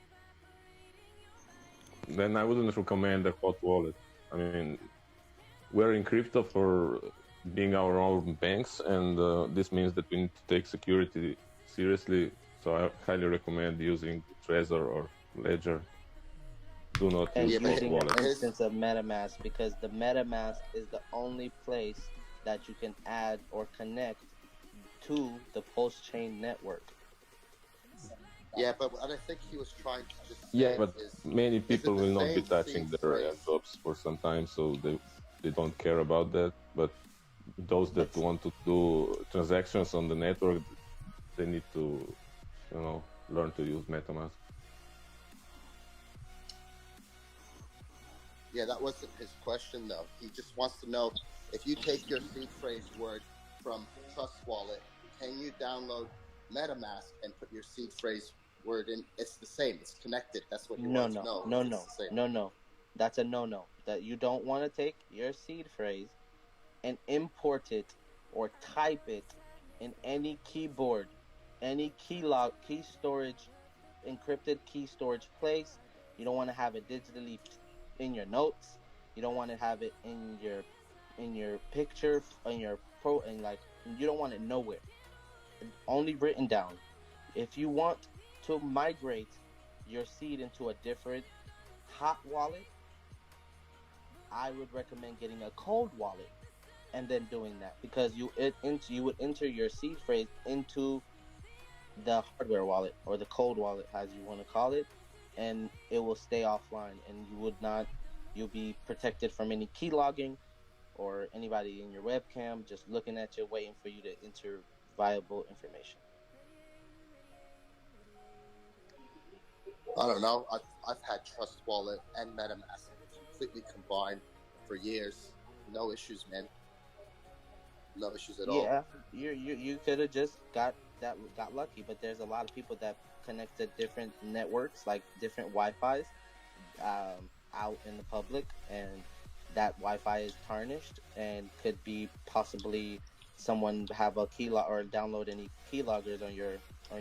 Then I wouldn't recommend a hot wallet. I mean, we're in crypto for being our own banks, and this means that we need to take security seriously. So I highly recommend using Trezor or Ledger. Do not use hot using wallets. an instance of MetaMask, because the MetaMask is the only place that you can add or connect to the PulseChain network. Yeah, but what I think he was trying to just say Yeah, but is, many people will not be same touching their airdrops for some time, so they don't care about that. But those that want to do transactions on the network, they need to, learn to use MetaMask. Yeah, that wasn't his question though. He just wants to know if you take your seed phrase word from Trust Wallet, can you download MetaMask and put your seed phrase word in? It's the same. It's connected. That's what he No, wants to no, know. no, It's no, the same. no, no. That's a no-no. That you don't want to take your seed phrase and import it or type it in any keyboard, any key storage, encrypted key storage place. You don't want to have it digitally in your notes. You don't want to have it in your picture, in your pro, and like you don't want it nowhere. Only written down. If you want to migrate your seed into a different hot wallet, I would recommend getting a cold wallet and then doing that because you would enter your seed phrase into the hardware wallet or the cold wallet as you want to call it, and it will stay offline and you'll be protected from any key logging or anybody in your webcam just looking at you waiting for you to enter viable information. I don't know. I've had Trust Wallet and MetaMask completely combined for years. No issues, man. No issues at all. Yeah, you could have just got lucky, but there's a lot of people that connect to different networks, like different Wi-Fi's, out in the public, and that Wi-Fi is tarnished and could be possibly someone have a or download any keyloggers on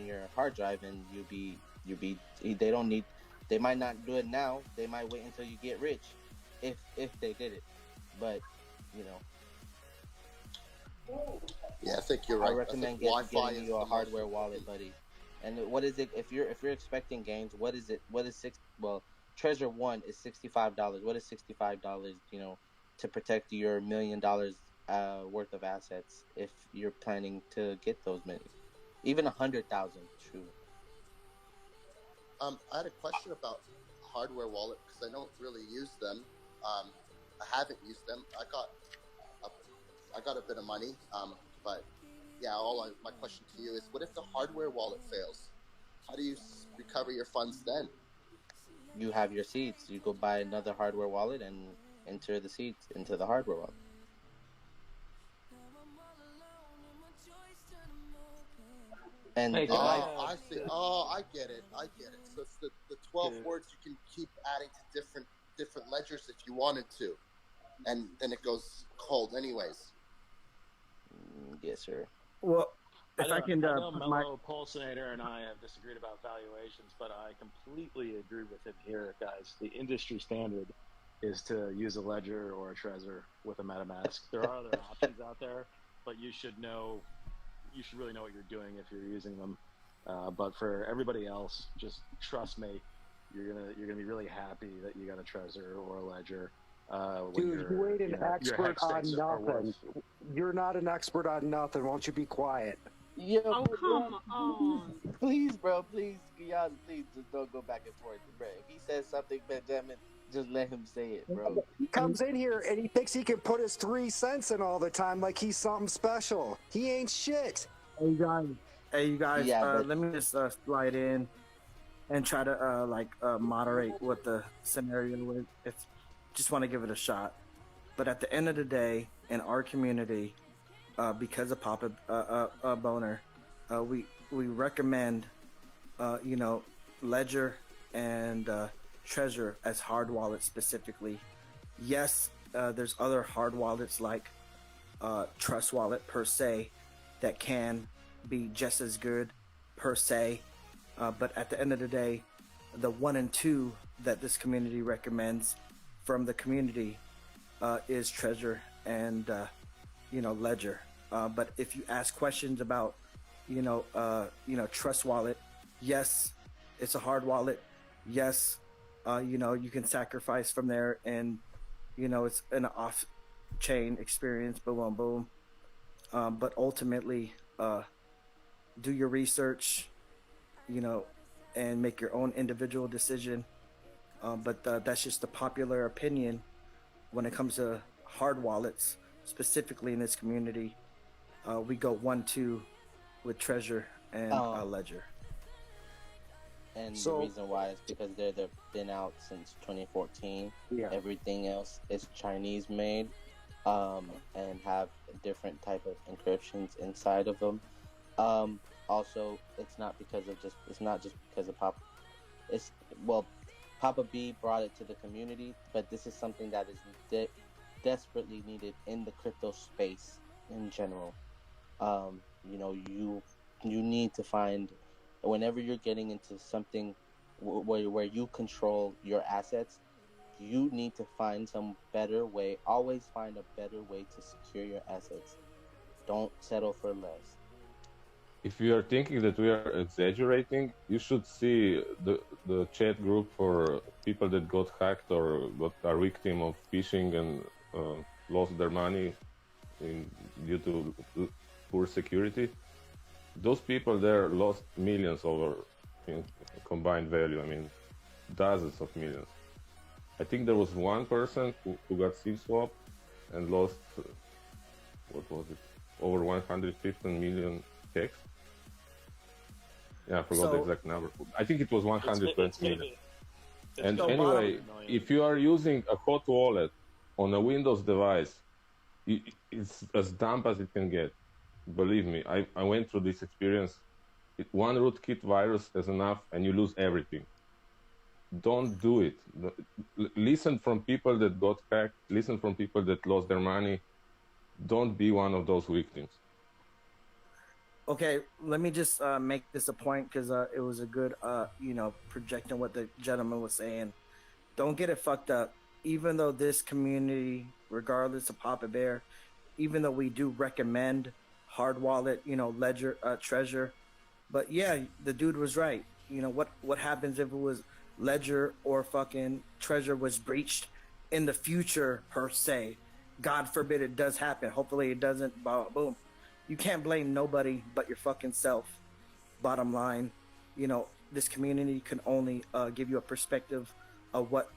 your hard drive, and they might not do it now. They might wait until you get rich, if they did it, but you know. Yeah, I think you're right. I recommend getting you a hardware wallet, buddy. And what is it if you're expecting gains? What is it? What is Treasure One is $65. What is $65? To protect your $1 million worth of assets if you're planning to get those many, even 100,000. True. I had a question about hardware wallet because I don't really use them. I haven't used them. I got a bit of money, but yeah, my question to you is, what if the hardware wallet fails? How do you recover your funds then? You have your seeds. You go buy another hardware wallet and enter the seeds into the hardware wallet. And I see. Oh, I get it. So it's the 12 words you can keep adding to different ledgers if you wanted to, and then it goes cold anyways. Yes, sir. Well, I know Mellow Pulsinator and I have disagreed about valuations, but I completely agree with him here, guys. The industry standard is to use a ledger or a Trezor with a MetaMask. There are other options out there, but you should really know what you're doing if you're using them. But for everybody else, just trust me, you're gonna be really happy that you got a Trezor or a ledger. Dude, you ain't an expert on nothing. You're not an expert on nothing. Won't you be quiet? Yo, oh, come on. Please, bro, please, Giannis, please, just don't go back and forth, bro. If he says something, Benjamin, just let him say it, bro. He comes in here and he thinks he can put his 3 cents in all the time like he's something special. He ain't shit. Hey, you guys, Yeah, let me just slide in and try to moderate what the scenario is. Just want to give it a shot. But at the end of the day, in our community, because of Papa Boner, we recommend Ledger and Trezor as hard wallets specifically. Yes, there's other hard wallets like Trust Wallet per se that can be just as good per se, but at the end of the day, the 1 and 2 that this community recommends from the community is Trezor and Ledger. But if you ask questions about Trust Wallet, yes, it's a hard wallet. Yes, you can sacrifice from there, and it's an off-chain experience. Boom, boom. But ultimately, do your research, and make your own individual decision. But that's just the popular opinion when it comes to hard wallets, specifically in this community. We go 1-2 with Trezor and Ledger. And So- the reason why is because they've been out since 2014. Yeah. Everything else is Chinese made, and have a different type of encryptions inside of them. Also, it's not just because of Papa B brought it to the community, but this is something that is desperately needed in the crypto space in general. You need to find, whenever you're getting into something where you control your assets, you need to find some better way. Always find a better way to secure your assets. Don't settle for less. If you are thinking that we are exaggerating, you should see the chat group for people that got hacked or are victim of phishing and lost their money due to poor security. Those people there lost millions over in combined value. I mean, dozens of millions. I think there was one person who got SIM swapped and lost, what was it, over 115 million HEX. Yeah, I forgot the exact number. I think it was 120 million. And anyway, if you are using a hot wallet on a Windows device, it's as dumb as it can get. Believe me, I went through this experience. One rootkit virus is enough and you lose everything. Don't do it. Listen from people that got hacked. Listen from people that lost their money. Don't be one of those victims. Okay, let me just make this a point because it was a good, projecting what the gentleman was saying. Don't get it fucked up. Even though this community, regardless of Papa Bear, even though we do recommend hard wallet, Ledger, Treasure, but yeah, the dude was right. What happens if it was Ledger or fucking Treasure was breached in the future per se? God forbid it does happen. Hopefully it doesn't. Boom. You can't blame nobody but your fucking self. Bottom line, this community can only give you a perspective of what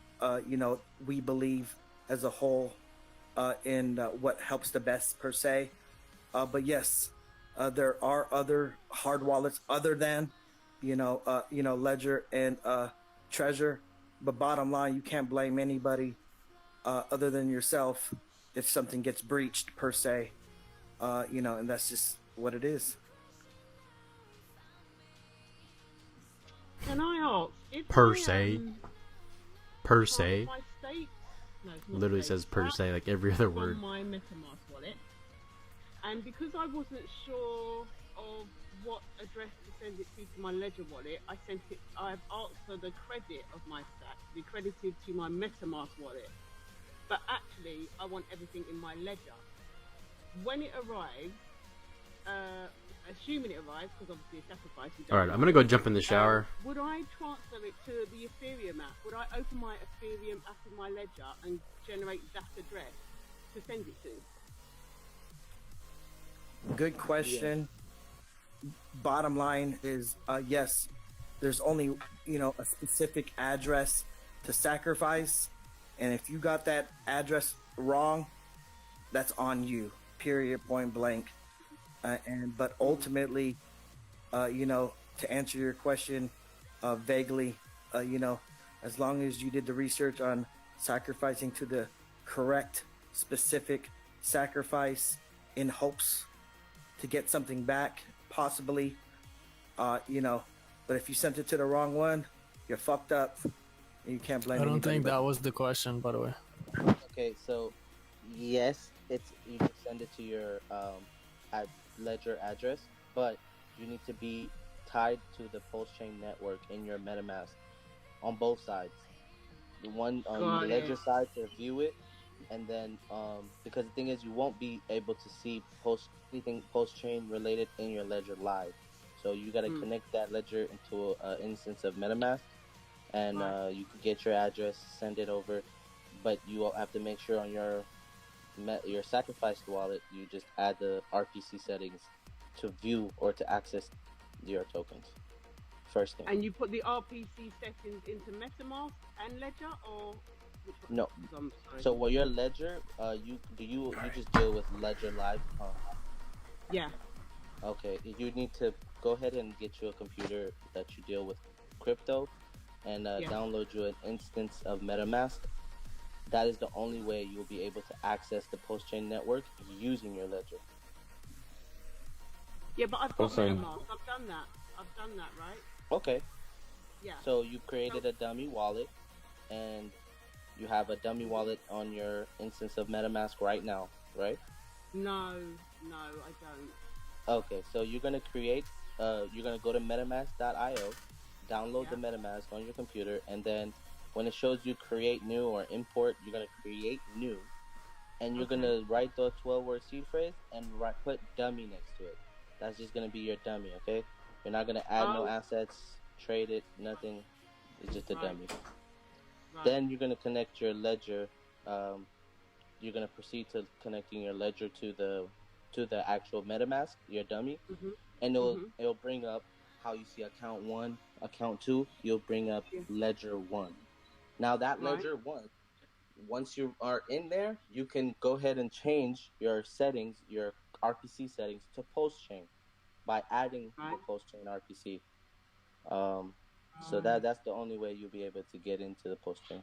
we believe as a whole, in what helps the best per se. But yes, there are other hard wallets other than Ledger and Treasure. But bottom line, you can't blame anybody other than yourself if something gets breached per se. And that's just what it is. Can I ask? If Per I, se. part Per of se. my state, no, it's not Literally state, says per that se, like every other from word. my MetaMask wallet, and because I wasn't sure of what address to send it to my Ledger wallet, I've asked for the credit of my stack to be credited to my MetaMask wallet. But actually, I want everything in my Ledger. When it arrives, assuming it arrives, because obviously it's sacrifice. Alright, I'm gonna go jump in the shower. Would I transfer it to the Ethereum app? Would I open my Ethereum app in my Ledger and generate that address to send it to? Good question. Bottom line is yes, there's only a specific address to sacrifice, and if you got that address wrong, that's on you. Period. Point blank. But ultimately, to answer your question vaguely, as long as you did the research on sacrificing to the correct specific sacrifice in hopes to get something back, possibly, but if you sent it to the wrong one, you're fucked up. And you can't blame I don't anybody think but- that was the question, by the way. Okay, so yes, you can send it to your Ledger address, but you need to be tied to the PulseChain network in your MetaMask on both sides. The one on the Ledger side to view it, and then because the thing is, you won't be able to see anything PulseChain related in your Ledger live. So you got to connect that Ledger into an instance of MetaMask, and you can get your address, send it over, but you will have to make sure on your sacrificed wallet, you just add the RPC settings to view or to access your tokens. First thing. And you put the RPC settings into MetaMask and Ledger, or No. I'm sorry. So while you're Ledger, you just deal with Ledger Live? Yeah. Okay, you need to go ahead and get you a computer that you deal with crypto and download you an instance of MetaMask, that is the only way you'll be able to access the Pulsechain network using your ledger. Yeah, but I've got MetaMask. I've done that, right? Okay. Yeah. So you created a dummy wallet, and you have a dummy wallet on your instance of MetaMask right now, right? No, I don't. Okay, so you're gonna you're gonna go to MetaMask.io, download the MetaMask on your computer, and then when it shows you create new or import, you're gonna create new, and you're gonna write the 12-word seed phrase and put dummy next to it. That's just gonna be your dummy, okay? You're not gonna add no assets, trade it, nothing. It's just a dummy. Then you're gonna connect your ledger. You're gonna proceed to connecting your ledger to the actual MetaMask, your dummy, and it'll bring up how you see account 1, account 2. You'll bring up ledger 1. Now that ledger 1, once you are in there, you can go ahead and change your settings, your RPC settings, to Pulsechain by adding the Pulsechain RPC. So that's the only way you'll be able to get into the Pulsechain.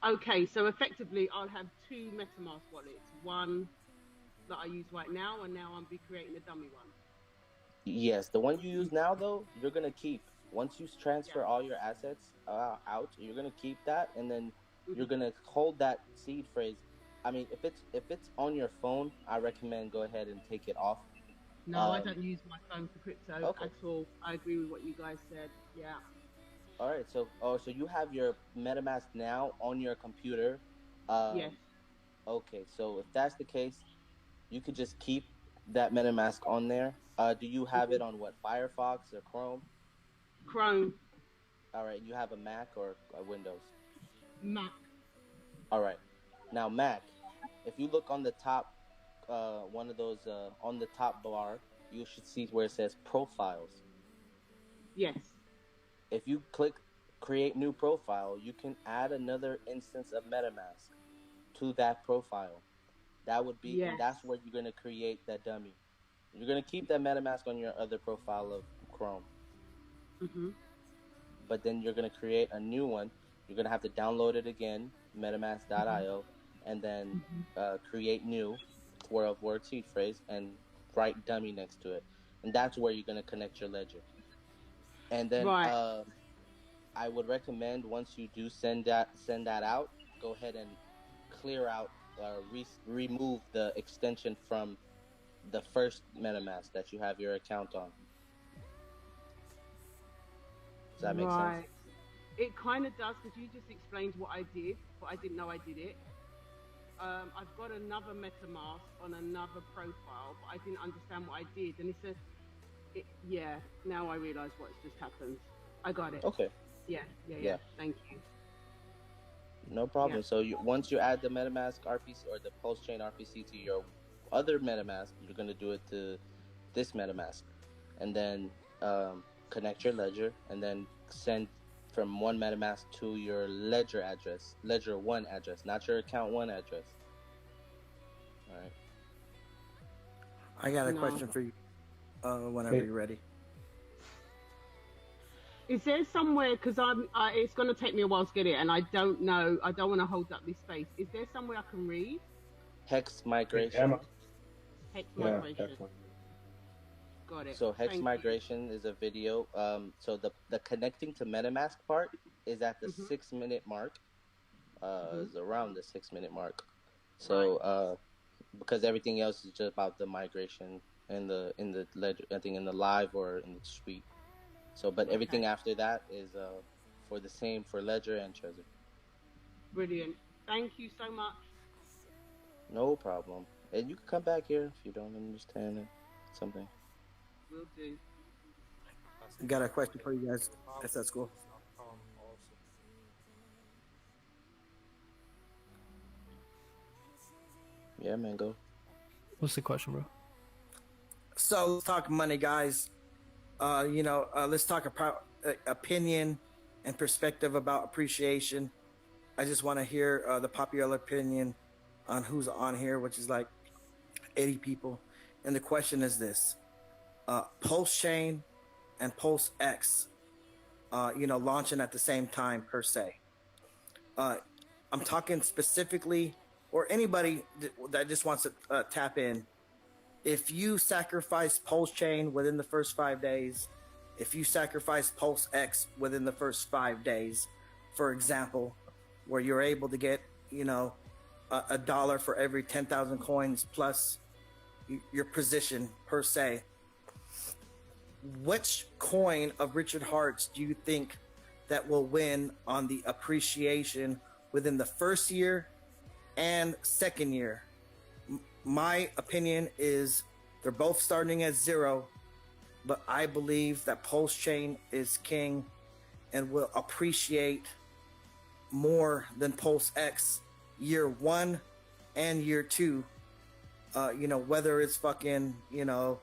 Okay, so effectively, I'll have 2 MetaMask wallets. One that I use right now, and now I'll be creating a dummy one. Yes, the one you use now, though, you're gonna keep. Once you transfer all your assets out, you're gonna keep that, and then you're gonna hold that seed phrase. I mean, if it's on your phone, I recommend go ahead and take it off. No, I don't use my phone for crypto at all. I agree with what you guys said. Yeah. All right, so you have your MetaMask now on your computer. Yes. Okay, so if that's the case, you could just keep that MetaMask on there. Do you have it on what, Firefox or Chrome? Chrome. All right, you have a Mac or a Windows? Mac. All right, now Mac, if you look on the top, one of those on the top bar, you should see where it says Profiles. Yes. If you click Create New Profile, you can add another instance of MetaMask to that profile. That would be, and that's where you're gonna create that dummy. You're gonna keep that MetaMask on your other profile of Chrome. But then you're gonna create a new one. You're gonna have to download it again, MetaMask.io, and then create new 12-word seed phrase and write dummy next to it, and that's where you're gonna connect your ledger. And then I would recommend once you do send that out, go ahead and clear out, remove the extension from the first MetaMask that you have your account on. Does that make sense? It kind of does, because you just explained what I did, but I didn't know I did it. I've got another MetaMask on another profile, but I didn't understand what I did, and now I realise what's just happened. I got it. Okay. Yeah. Thank you. No problem. So once you add the MetaMask RPC or the Pulsechain RPC to your other MetaMask, you're going to do it to this MetaMask, and then connect your ledger, and then send from one MetaMask to your ledger address, ledger 1 address, not your account 1 address. All right. I got a question for you whenever you're ready. Is there somewhere, because it's going to take me a while to get it, and I don't know, I don't want to hold up this space. Is there somewhere I can read? HEX migration. HEX migration. Got it. So HEX migration is a video. So the connecting to MetaMask part is at the 6-minute mark. Is around the 6-minute mark. So because everything else is just about the migration in the ledger, I think in the live or in the suite. So, but everything after that is for the same for Ledger and Trezor. Brilliant. Thank you so much. No problem. And you can come back here if you don't understand something. Will do. Got a question for you guys, if that's cool. Yeah, man, go. What's the question, bro? So let's talk money, guys. Let's talk about opinion and perspective about appreciation. I just want to hear the popular opinion on who's on here, which is like 80 people. And the question is this: PulseChain and PulseX, launching at the same time per se. I'm talking specifically, or anybody that just wants to tap in. If you sacrifice PulseChain within the first 5 days, if you sacrifice PulseX within the first 5 days, for example, where you're able to get, a dollar for every 10,000 coins plus your position per se, which coin of Richard Hart's do you think that will win on the appreciation within the first year and second year? My opinion is they're both starting at 0, but I believe that PulseChain is king and will appreciate more than PulseX year 1 and year 2. Whether it's fucking, a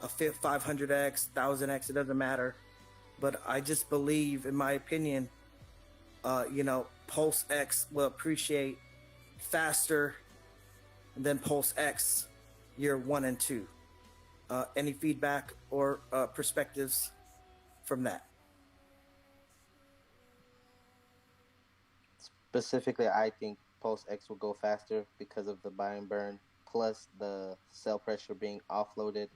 500x, 1000x, it doesn't matter. But I just believe, in my opinion, PulseX will appreciate faster than PulseX year 1 and 2. Any feedback or perspectives from that? Specifically, I think PulseX will go faster because of the buy and burn, plus the sell pressure being offloaded.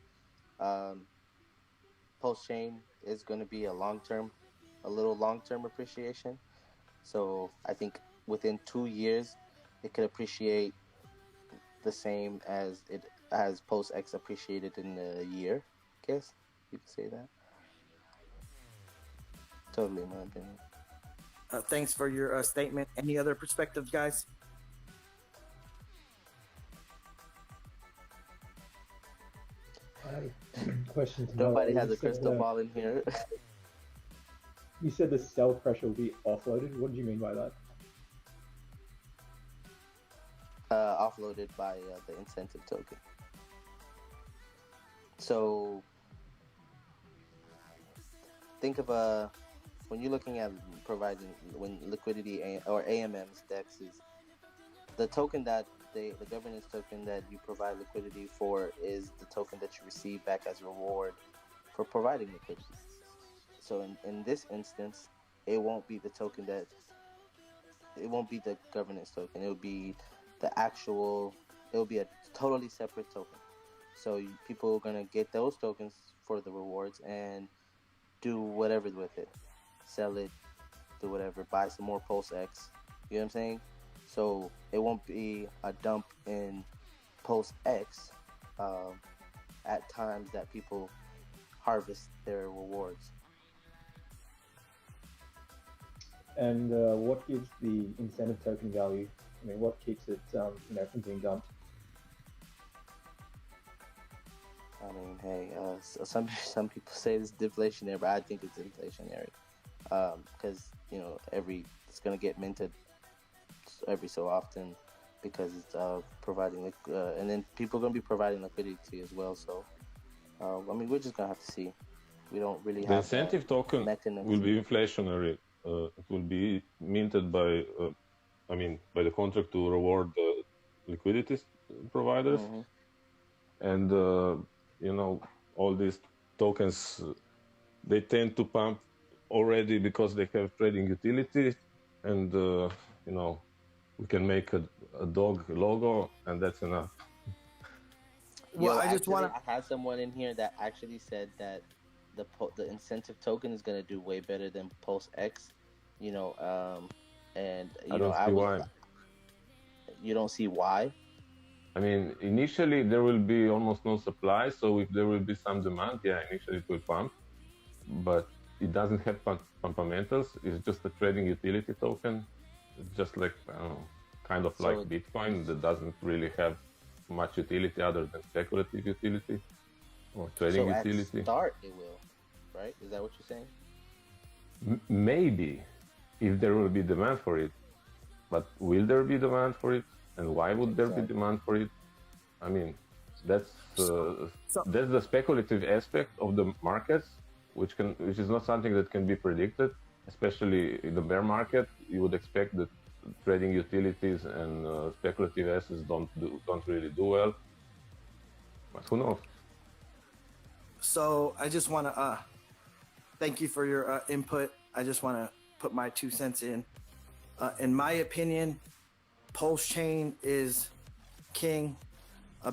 PulseChain is going to be a little long-term appreciation. So I think within 2 years, it could appreciate the same as PulseX appreciated in a year. I guess you could say that. Totally, in my opinion. Thanks for your statement. Any other perspectives, guys? Question to Nobody know. has a crystal ball in here. You said the sell pressure will be offloaded. What do you mean by that? Offloaded by the incentive token. So think of when you're looking at providing liquidity or AMMs, DEXs, the token that the governance token that you provide liquidity for is the token that you receive back as a reward for providing liquidity. So in this instance, it won't be the token it won't be the governance token. It'll be it'll be a totally separate token. So people are going to get those tokens for the rewards and do whatever with it. Sell it, do whatever, buy some more PulseX. You know what I'm saying? So it won't be a dump in PulseX at times that people harvest their rewards. And what gives the incentive token value? I mean, what keeps it, from being dumped? I mean, hey, some people say it's deflationary, but I think it's inflationary because it's gonna get minted every so often because it's providing and then people are gonna be providing liquidity as well. So we're just gonna have to see. We don't really have the incentive token mechanism. Will be inflationary. It will be minted by the contract to reward the liquidity providers, and all these tokens they tend to pump already because they have trading utility, and we can make a dog logo, and that's enough. Well, I had someone in here that actually said that the incentive token is going to do way better than PulseX, and I don't see why. You don't see why? I mean, initially there will be almost no supply, so if there will be some demand, initially it will pump, but it doesn't have fundamentals. It's just a trading utility token. It's just like kind of like Bitcoin that doesn't really have much utility other than speculative utility or trading utility. So at start it will, right? Is that what you're saying? Maybe, if there will be demand for it. But will there be demand for it? And why would there be demand for it? I mean, that's the speculative aspect of the markets, which is not something that can be predicted. Especially in the bear market, you would expect that trading utilities and speculative assets don't really do well. But who knows? So I just want to thank you for your input. I just want to put my 2 cents in. In my opinion, Pulse Chain is king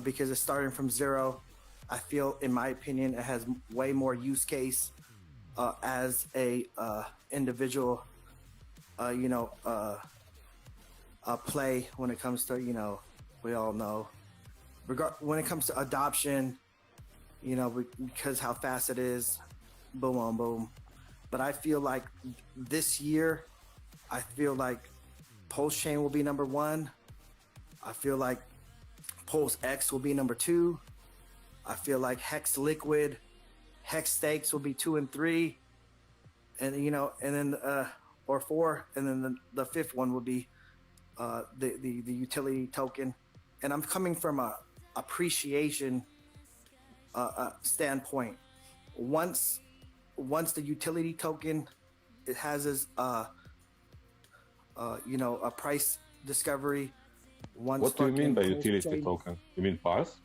because it's starting from zero. I feel, in my opinion, it has way more use case as a individual, play when it comes to, we all know. When it comes to adoption, because how fast it is, boom, boom, boom. But I feel like this year, I feel like Pulse Chain will be number 1. I feel like PulseX will be number 2. I feel like HEX Liquid, HEX Stakes will be 2 and 3, and and then or 4, and then the 5th one will be the utility token. And I'm coming from a appreciation standpoint. Once the utility token, it has its a price discovery. What do you mean by utility token? You mean Pulse?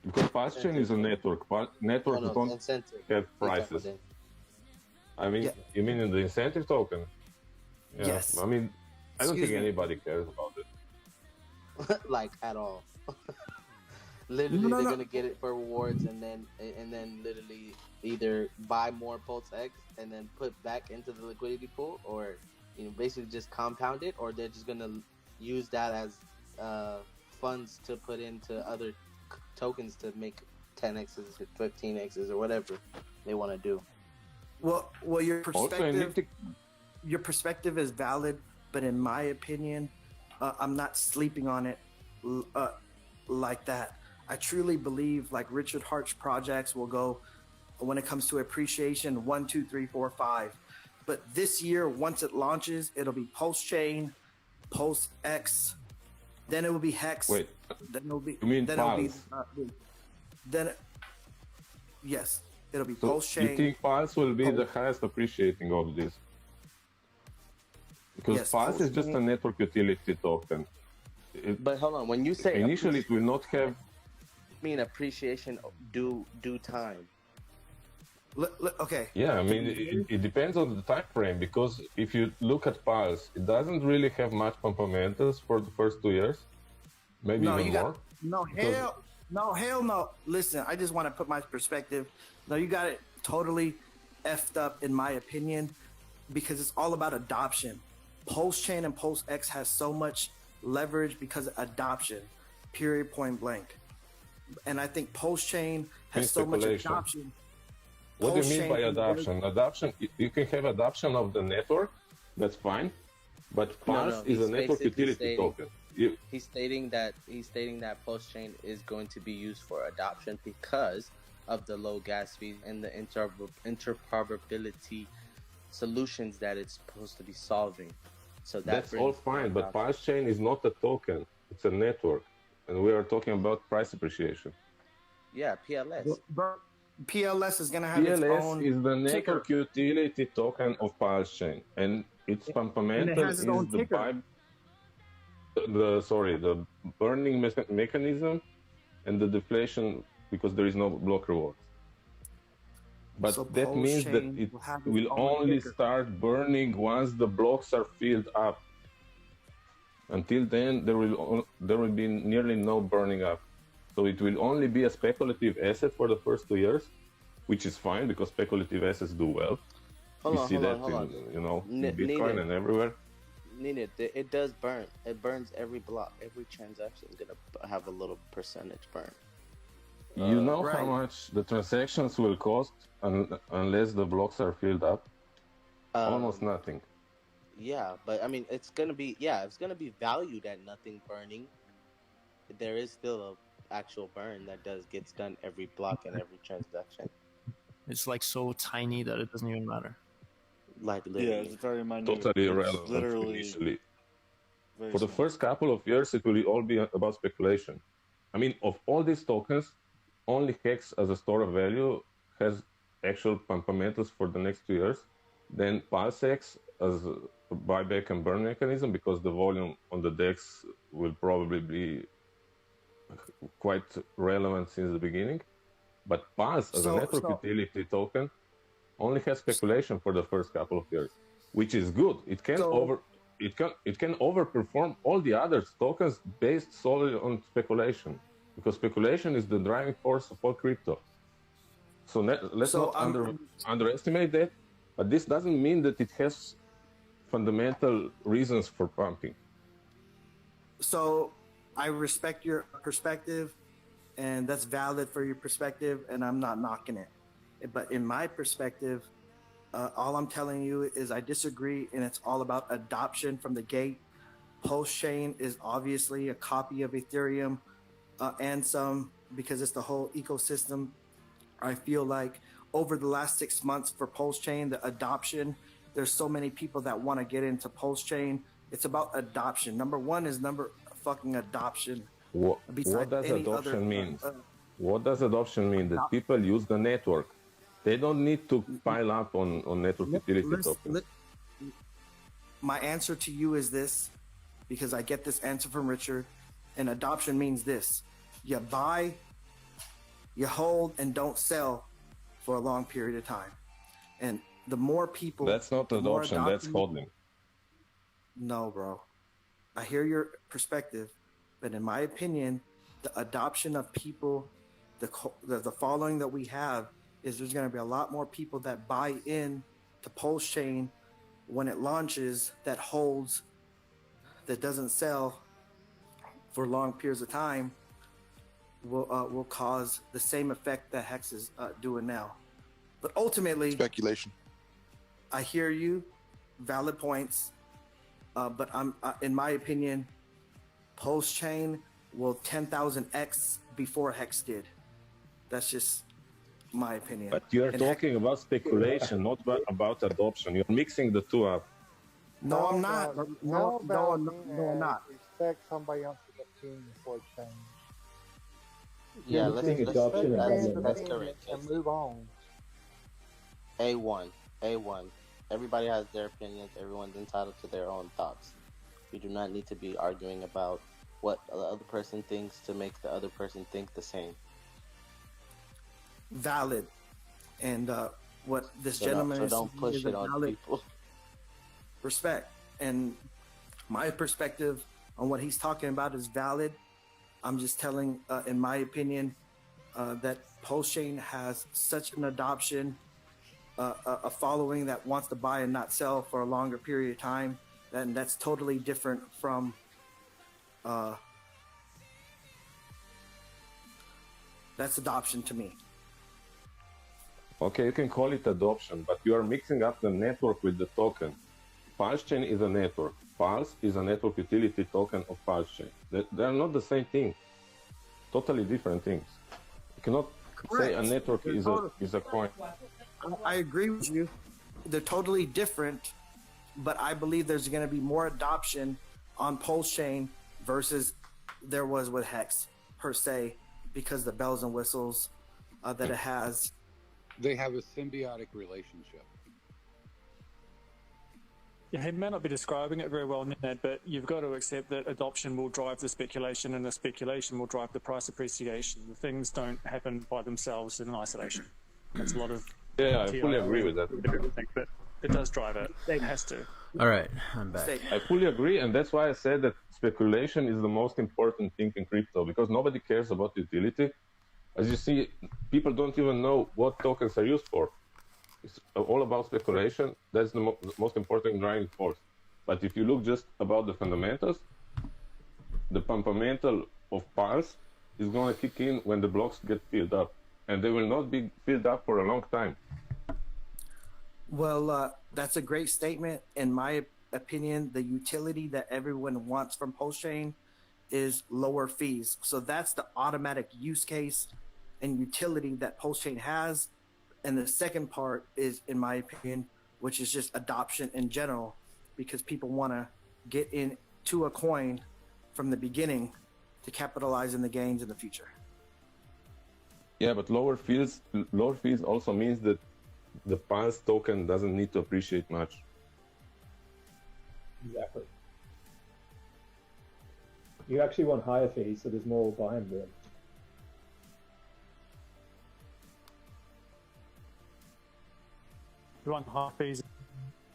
Because Pulse Chain is a network. Networks don't have prices. I mean, you mean in the incentive token? Yeah. Yes. I mean, I don't think anybody cares about it. Like at all. Literally, they're gonna get it for rewards, and then literally either buy more PulseX and then put back into the liquidity pool, or basically just compound it, or they're just gonna use that as funds to put into other tokens to make 10x's, 15x's, or whatever they want to do. Well, your perspective is valid, but in my opinion, I'm not sleeping on it like that. I truly believe like Richard Hart's projects will go, when it comes to appreciation, 1, 2, 3, 4, 5. But this year, once it launches, it'll be Pulse Chain, PulseX, then it will be HEX. Wait, then it'll be. You mean then Pulse? Yes, it'll be So Pulse Chain. you think Pulse will be the highest appreciating of this? Because Yes, Pulse is just a Chain. network utility token. But hold on, when you say Initially, it will not have. mean appreciation due time. Okay. Yeah, I mean, it depends on the time frame, because if you look at Pulse, it doesn't really have much fundamentals for the first 2 years, maybe even more. Hell no. Listen, I just want to put my perspective. No, you got it totally effed up, in my opinion, because it's all about adoption. Pulse Chain and PulseX has so much leverage because of adoption, period, point blank. And I think Pulse Chain has so much adoption. What do you mean by adoption? Adoption, you can have adoption of the network, that's fine, but Pulse is a network utility token. He's stating that Pulse Chain is going to be used for adoption because of the low gas fees and the interoperability solutions that it's supposed to be solving. So that's all fine, but Pulse Chain is not a token; it's a network, and we are talking about price appreciation. Yeah, PLS. PLS is going to have its own PLS is the network ticker. utility token of Pulse Chain, and its fundamental is the burning mechanism and the deflation, because there is no block reward. But So that Pulse means that Chain it will have its will own only ticker. start burning once the blocks are filled up. Until then, there will be nearly no burning up. So it will only be a speculative asset for the first 2 years, which is fine because speculative assets do well. Hold we on, see hold that on, hold on. in Bitcoin and everywhere. Nina, it does burn. It burns every block. Every transaction is gonna have a little percentage burn. You know how much the transactions will cost unless the blocks are filled up? Almost nothing. Yeah, but I mean, it's gonna be valued at nothing burning. There is still a actual burn that gets done every block and every transaction. It's like so tiny that it doesn't even matter. Like literally. Yeah, it's very minute. Totally It's irrelevant literally initially. very For the small. first couple of years, it will all be about speculation. I mean, of all these tokens, only HEX as a store of value has actual fundamentals for the next 2 years. Then PulseX as a buyback and burn mechanism, because the volume on the DEX will probably be quite relevant since the beginning. But Pulse as a network utility token only has speculation for the first couple of years. which is good. It can overperform all the other tokens based solely on speculation, because speculation is the driving force of all crypto. So let's not underestimate that. But this doesn't mean that it has fundamental reasons for pumping. So I respect your perspective, and that's valid for your perspective, and I'm not knocking it. But in my perspective, all I'm telling you is I disagree, and it's all about adoption from the gate. PulseChain is obviously a copy of Ethereum and some, because it's the whole ecosystem. I feel like over the last 6 months for PulseChain, the adoption, there's so many people that want to get into PulseChain. It's about adoption. Number one is fucking adoption. What does adoption mean? What does adoption mean? That people use the network. They don't need to pile up on network utility tokens. My answer to you is this, because I get this answer from Richard, and adoption means this. You buy, you hold, and don't sell for a long period of time. And the more people... That's not adoption, that's holding. No, bro. I hear your perspective, but in my opinion, the adoption of people, the following that we have, is there's going to be a lot more people that buy in to PulseChain when it launches, that holds, that doesn't sell for long periods of time, will cause the same effect that HEX is doing now. But ultimately, speculation. I hear you, valid points, but in my opinion, PulseChain will 10,000x before HEX did. That's just my opinion. But you're talking about speculation, not about adoption. You're mixing the two up. No, I'm not. No, I'm not. Respect somebody else's opinion for change. Yeah, let's correct. And move on. A1. Everybody has their opinions. Everyone's entitled to their own thoughts. We do not need to be arguing about what the other person thinks to make the other person think the same. Valid. And what this gentleman is don't push is it on valid people. Respect. And my perspective on what he's talking about is valid. I'm just telling, in my opinion, that PulseChain has such an adoption, a following that wants to buy and not sell for a longer period of time, and that's totally different from that's adoption to me. Okay, you can call it adoption, but you are mixing up the network with the token. PulseChain is a network. Pulse is a network utility token of PulseChain. They are not the same thing. Totally different things. You cannot say a network is a coin. I agree with you. They're totally different, but I believe there's going to be more adoption on PulseChain versus there was with HEX per se, because the bells and whistles that it has. They have a symbiotic relationship. Yeah, he may not be describing it very well, Ned, but you've got to accept that adoption will drive the speculation, and the speculation will drive the price appreciation. The things don't happen by themselves in isolation. That's a lot of... Yeah, I fully agree with that. But it does drive it. It has to. All right, I'm back. I fully agree, and that's why I said that speculation is the most important thing in crypto, because nobody cares about utility. As you see, people don't even know what tokens are used for. It's all about speculation. That's the most important driving force. But if you look just about the fundamentals, the fundamental of Pulse is going to kick in when the blocks get filled up, and they will not be filled up for a long time. Well, that's a great statement. In my opinion, the utility that everyone wants from PulseChain is lower fees. So that's the automatic use case and utility that PulseChain has. And the second part is, in my opinion, which is just adoption in general, because people want to get into a coin from the beginning to capitalize in the gains in the future. Yeah, but lower fees also means that the Pulse token doesn't need to appreciate much. Exactly. You actually want higher fees, so there's more buying room. You want high fees,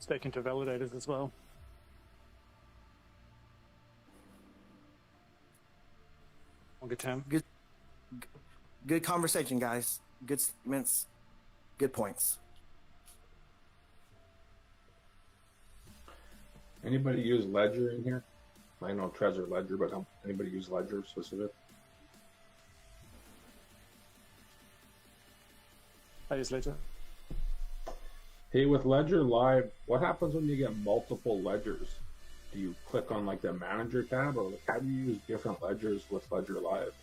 stake into validators as well. Longer term. Good conversation, guys. Good statements. Good points. Anybody use Ledger in here? I know Trezor Ledger, but anybody use Ledger specific? I use Ledger. Hey, with Ledger Live, what happens when you get multiple ledgers? Do you click on like the manager tab, or how do you use different ledgers with Ledger Live?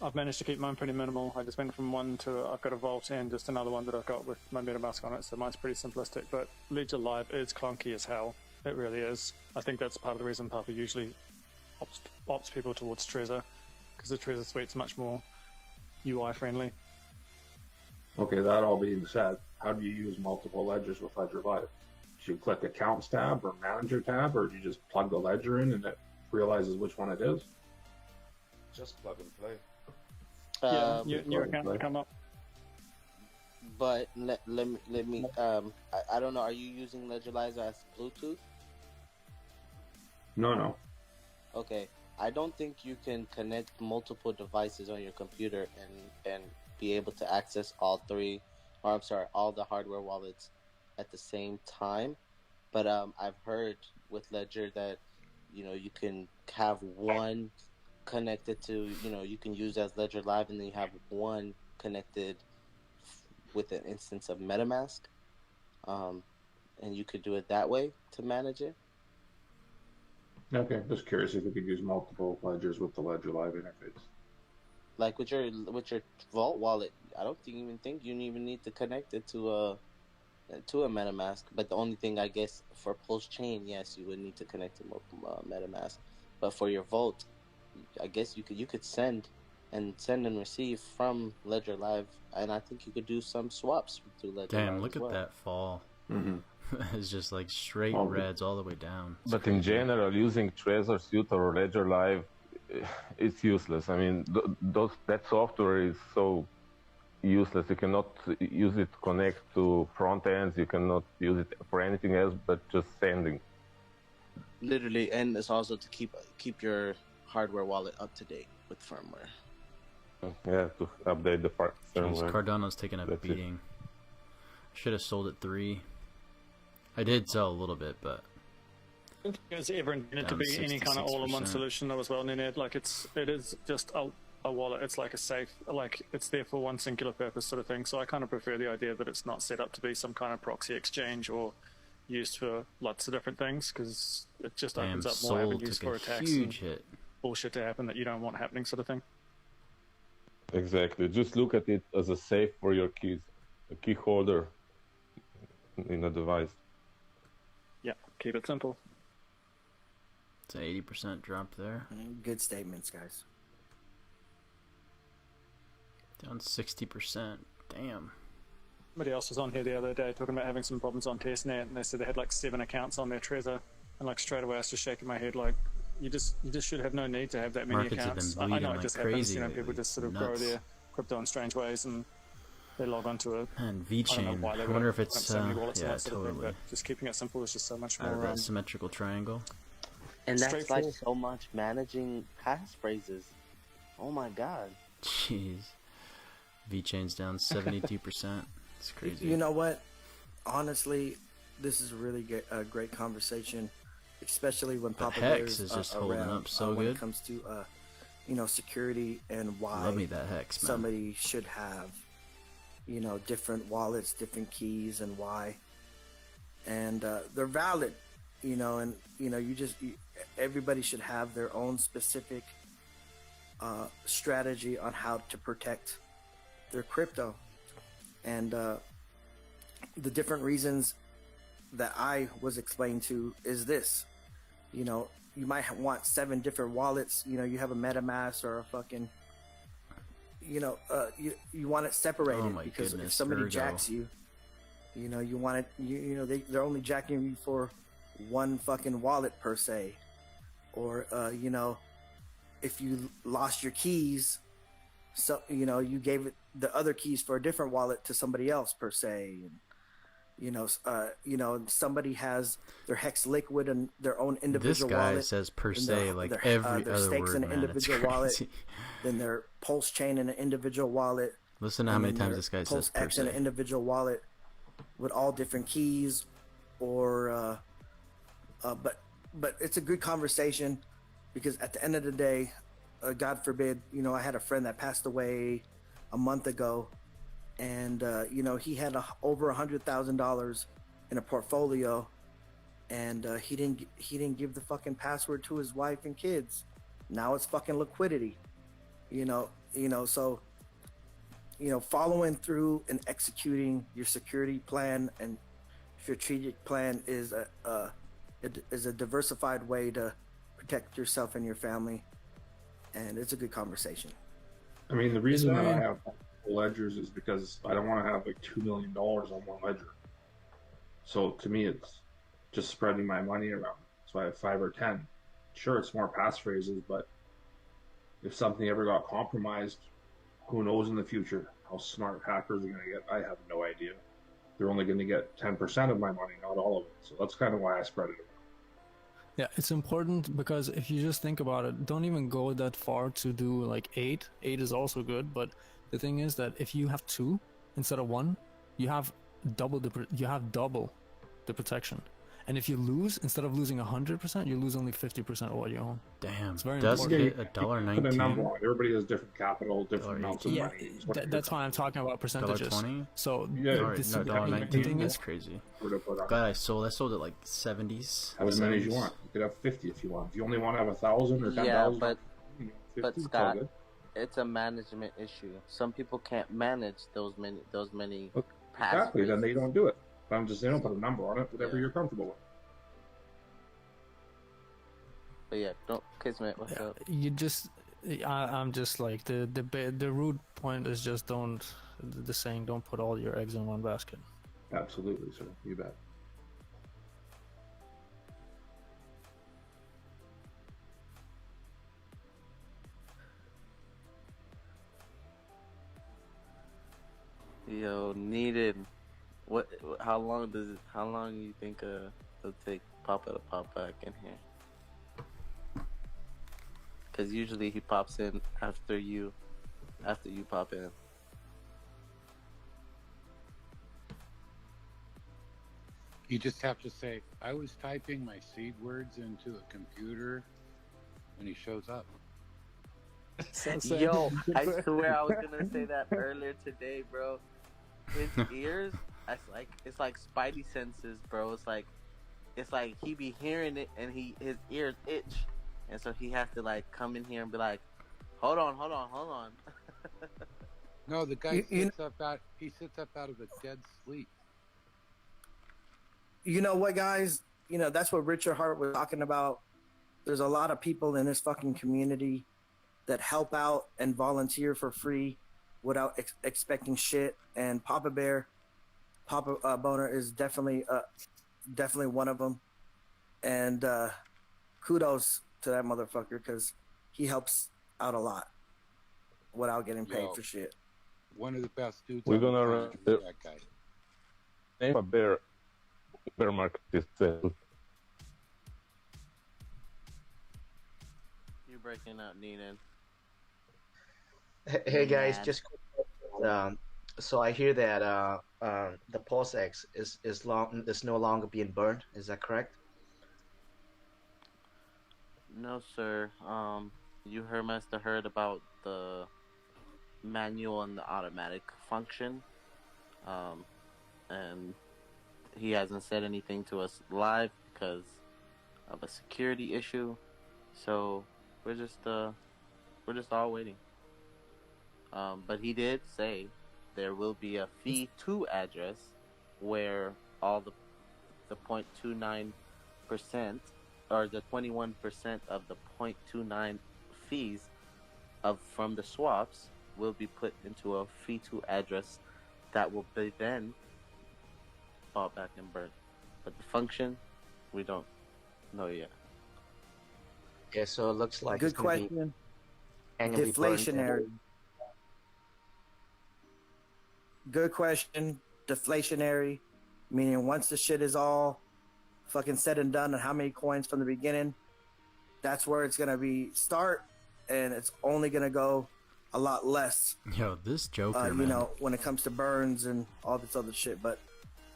I've managed to keep mine pretty minimal. I just went from one to I've got a vault and just another one that I've got with my MetaMask on it, so mine's pretty simplistic. But Ledger Live is clunky as hell. It really is. I think that's part of the reason Papa usually opts people towards Trezor, because the Trezor suite's much more UI friendly. Okay, that all being said, how do you use multiple ledgers with Ledger Live? Do you click Accounts tab or Manager tab, or do you just plug the ledger in and it realizes which one it is? Just plug and play. Yeah, your account will come up. But let me I don't know. Are you using Ledgerlizer as Bluetooth? No. Okay, I don't think you can connect multiple devices on your computer and be able to access all the hardware wallets at the same time. But I've heard with Ledger that you can have one connected to you can use as Ledger Live, and then you have one connected with an instance of MetaMask, and you could do it that way to manage it. Okay, just curious if you could use multiple ledgers with the Ledger Live interface. Like with your Vault wallet, I don't even think you even need to connect it to a MetaMask. But the only thing, I guess, for PulseChain, yes, you would need to connect to MetaMask. But for your Vault, I guess you could send and receive from Ledger Live, and I think you could do some swaps through Ledger Live. Damn, look at that fall. It's just like straight reds all the way down. But in general, using Trezor Suite or Ledger Live, it's useless. I mean, that software is so useless. You cannot use it to connect to front ends. You cannot use it for anything else but just sending. Literally, and it's also to keep your hardware wallet up to date with firmware. Yeah, to update the firmware. Cardano's taking a beating. Should have sold at 3. I did sell a little bit, but I don't think it's ever intended to be any kind of all-in-one solution though as well, Ned. Like it is just a wallet. It's like a safe, like it's there for one singular purpose sort of thing. So I kind of prefer the idea that it's not set up to be some kind of proxy exchange or used for lots of different things, because it just opens up more avenues for attacks and bullshit to happen that you don't want happening sort of thing. Exactly. Just look at it as a safe for your keys, a key holder in a device. Yeah, keep it simple. It's an 80% drop there. Good statements, guys. Down 60%. Damn. Somebody else was on here the other day talking about having some problems on testnet, and they said they had like 7 accounts on their Trezor, and like straight away I was just shaking my head like, you just should have no need to have that many accounts. I know it just happens, people just sort of grow their crypto in strange ways, and they log onto a VeChain. I wonder if it's yeah, totally. But just keeping it simple is just so much more out of that symmetrical triangle. And that's like so much managing passphrases. Oh my god. Jeez. VeChain's down 72%. It's crazy. You know what? Honestly, this is really a great conversation, especially when Papa HEX is just holding around, up so when good. it comes to security and why Love me that HEX, man. somebody should have different wallets, different keys, and why. And they're valid, and everybody should have their own specific strategy on how to protect their crypto. And the different reasons that I was explained to is this: you might want 7 different wallets. You have a MetaMask or a fucking, you want it separated, because if somebody jacks you, you want it. They're only jacking you for one fucking wallet per se, or if you lost your keys, so you gave it the other keys for a different wallet to somebody else per se, Somebody has their Hex liquid and their own This individual guy wallet. says per then se like their, every their other stakes word, in an man. It's individual wallet. crazy. Then their Pulse chain in an individual wallet. Listen to how and many then times their this guy says per PulseX in an se. individual wallet with all different keys, or but it's a good conversation because at the end of the day, God forbid, I had a friend that passed away a month ago, and he had over $100,000 in a portfolio, and he didn't give the fucking password to his wife and kids. Now it's fucking liquidity, so following through and executing your security plan and strategic plan is a diversified way to protect yourself and your family, and it's a good conversation. I mean, the reason that I have ledgers is because I don't want to have like $2 million on one ledger. So to me, it's just spreading my money around. So I have 5 or 10. Sure, it's more passphrases, but if something ever got compromised, who knows in the future how smart hackers are going to get? I have no idea. They're only going to get 10% of my money, not all of it. So that's kind of why I spread it around. Yeah, it's important because if you just think about it, don't even go that far to do like 8. 8 is also good, but the thing is that if you have 2 instead of 1, you have double the protection. And if you lose, instead of losing 100%, you lose only 50% of what you own. Damn, it's very does important. hit $1.19. Put a number on it. Everybody has different capital, different amounts of money. That's why I'm talking about percentages. $1.20? So yeah, $1.19. thing That's is crazy. God, I sold at like 70s. Have as many as you want. You could have 50 if you want. If you only want to have 1,000 or 10,000, Yeah, but 50, Scott, it's a management issue. Some people can't manage those many exactly. Then they don't do it. But they don't put a number on it. Whatever you're comfortable with. But yeah, don't Kismet. What's up? You just, I'm just like the root point is just don't. The saying, don't put all your eggs in one basket. Absolutely, sir. You bet. Yo, needed. What? How long do you think it'll take Papa to pop back in here? Because usually he pops in after you pop in. You just have to say, I was typing my seed words into a computer when he shows up. Yo, I swear I was gonna say that earlier today, bro. His ears, it's like spidey senses, bro. It's like he be hearing it and his ears itch. And so he has to like come in here and be like, hold on. No, the guy sits up out of a dead sleep. You know what, guys? That's what Richard Hart was talking about. There's a lot of people in this fucking community that help out and volunteer for free without expecting shit. And Papa Boner is definitely one of them. And kudos to that motherfucker because he helps out a lot without getting paid for shit. One of the best dudes. We're gonna that guy. Name a bear market is You're breaking out, Neenan. Hey guys, just so I hear that the PulseX is no longer being burned. Is that correct? No, sir. You must have heard about the manual and the automatic function. And he hasn't said anything to us live because of a security issue. So we're just all waiting. But he did say there will be a fee to address where all the 0.29% or the 21% of the 0.29 fees from the swaps will be put into a fee to address that will be then bought back and burnt. But the function, we don't know yet. Yeah, so it looks like good question. Deflationary. Good question. Deflationary. Meaning once the shit is all fucking said and done and how many coins from the beginning, that's where it's gonna be start, and it's only gonna go a lot less. Yo, this Joker, you man. know, when it comes to burns and all this other shit, but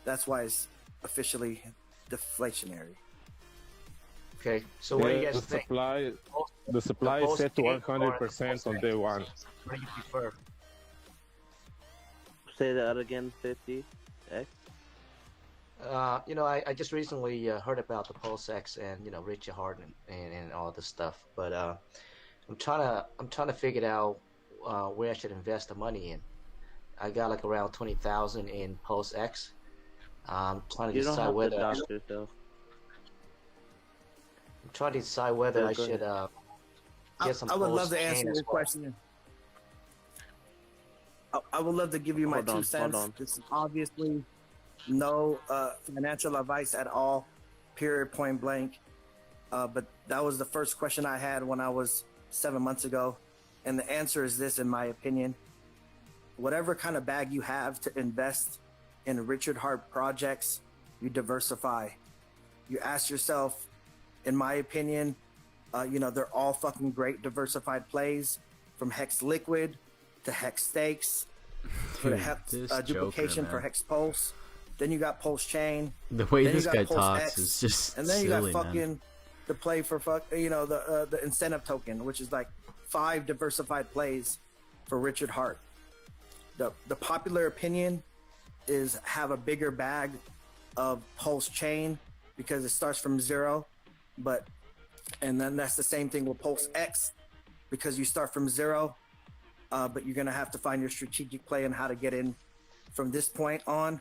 that's why it's officially deflationary. Okay, so what do you guys think? The supply is set to 100% on day one. What do you prefer? Say that again, 50X. You know, I just recently heard about the PulseX and, you know, Richard Hart and all this stuff, but I'm trying to figure out where I should invest the money in. I got like around 20,000 in PulseX. I'm trying to decide whether I should get some. I would love to PulseChain answer as your well. question. I would love to give you my 2 cents. This is obviously no financial advice at all, period, point blank. But that was the first question I had when I was 7 months ago. And the answer is this, in my opinion. Whatever kind of bag you have to invest in Richard Hart projects, you diversify. You ask yourself, in my opinion, you know, they're all fucking great diversified plays, from HEX Liquid to HEX Stakes, for the HEX duplication for HEX Pulse. Then you got PulseChain. The way then this you got guy talks PulseX, is just and then silly, you got fucking man. the play for the incentive token, which is like 5 diversified plays for Richard Hart. The popular opinion is have a bigger bag of PulseChain because it starts from 0, and then that's the same thing with PulseX because you start from 0, but you're gonna have to find your strategic play on how to get in from this point on.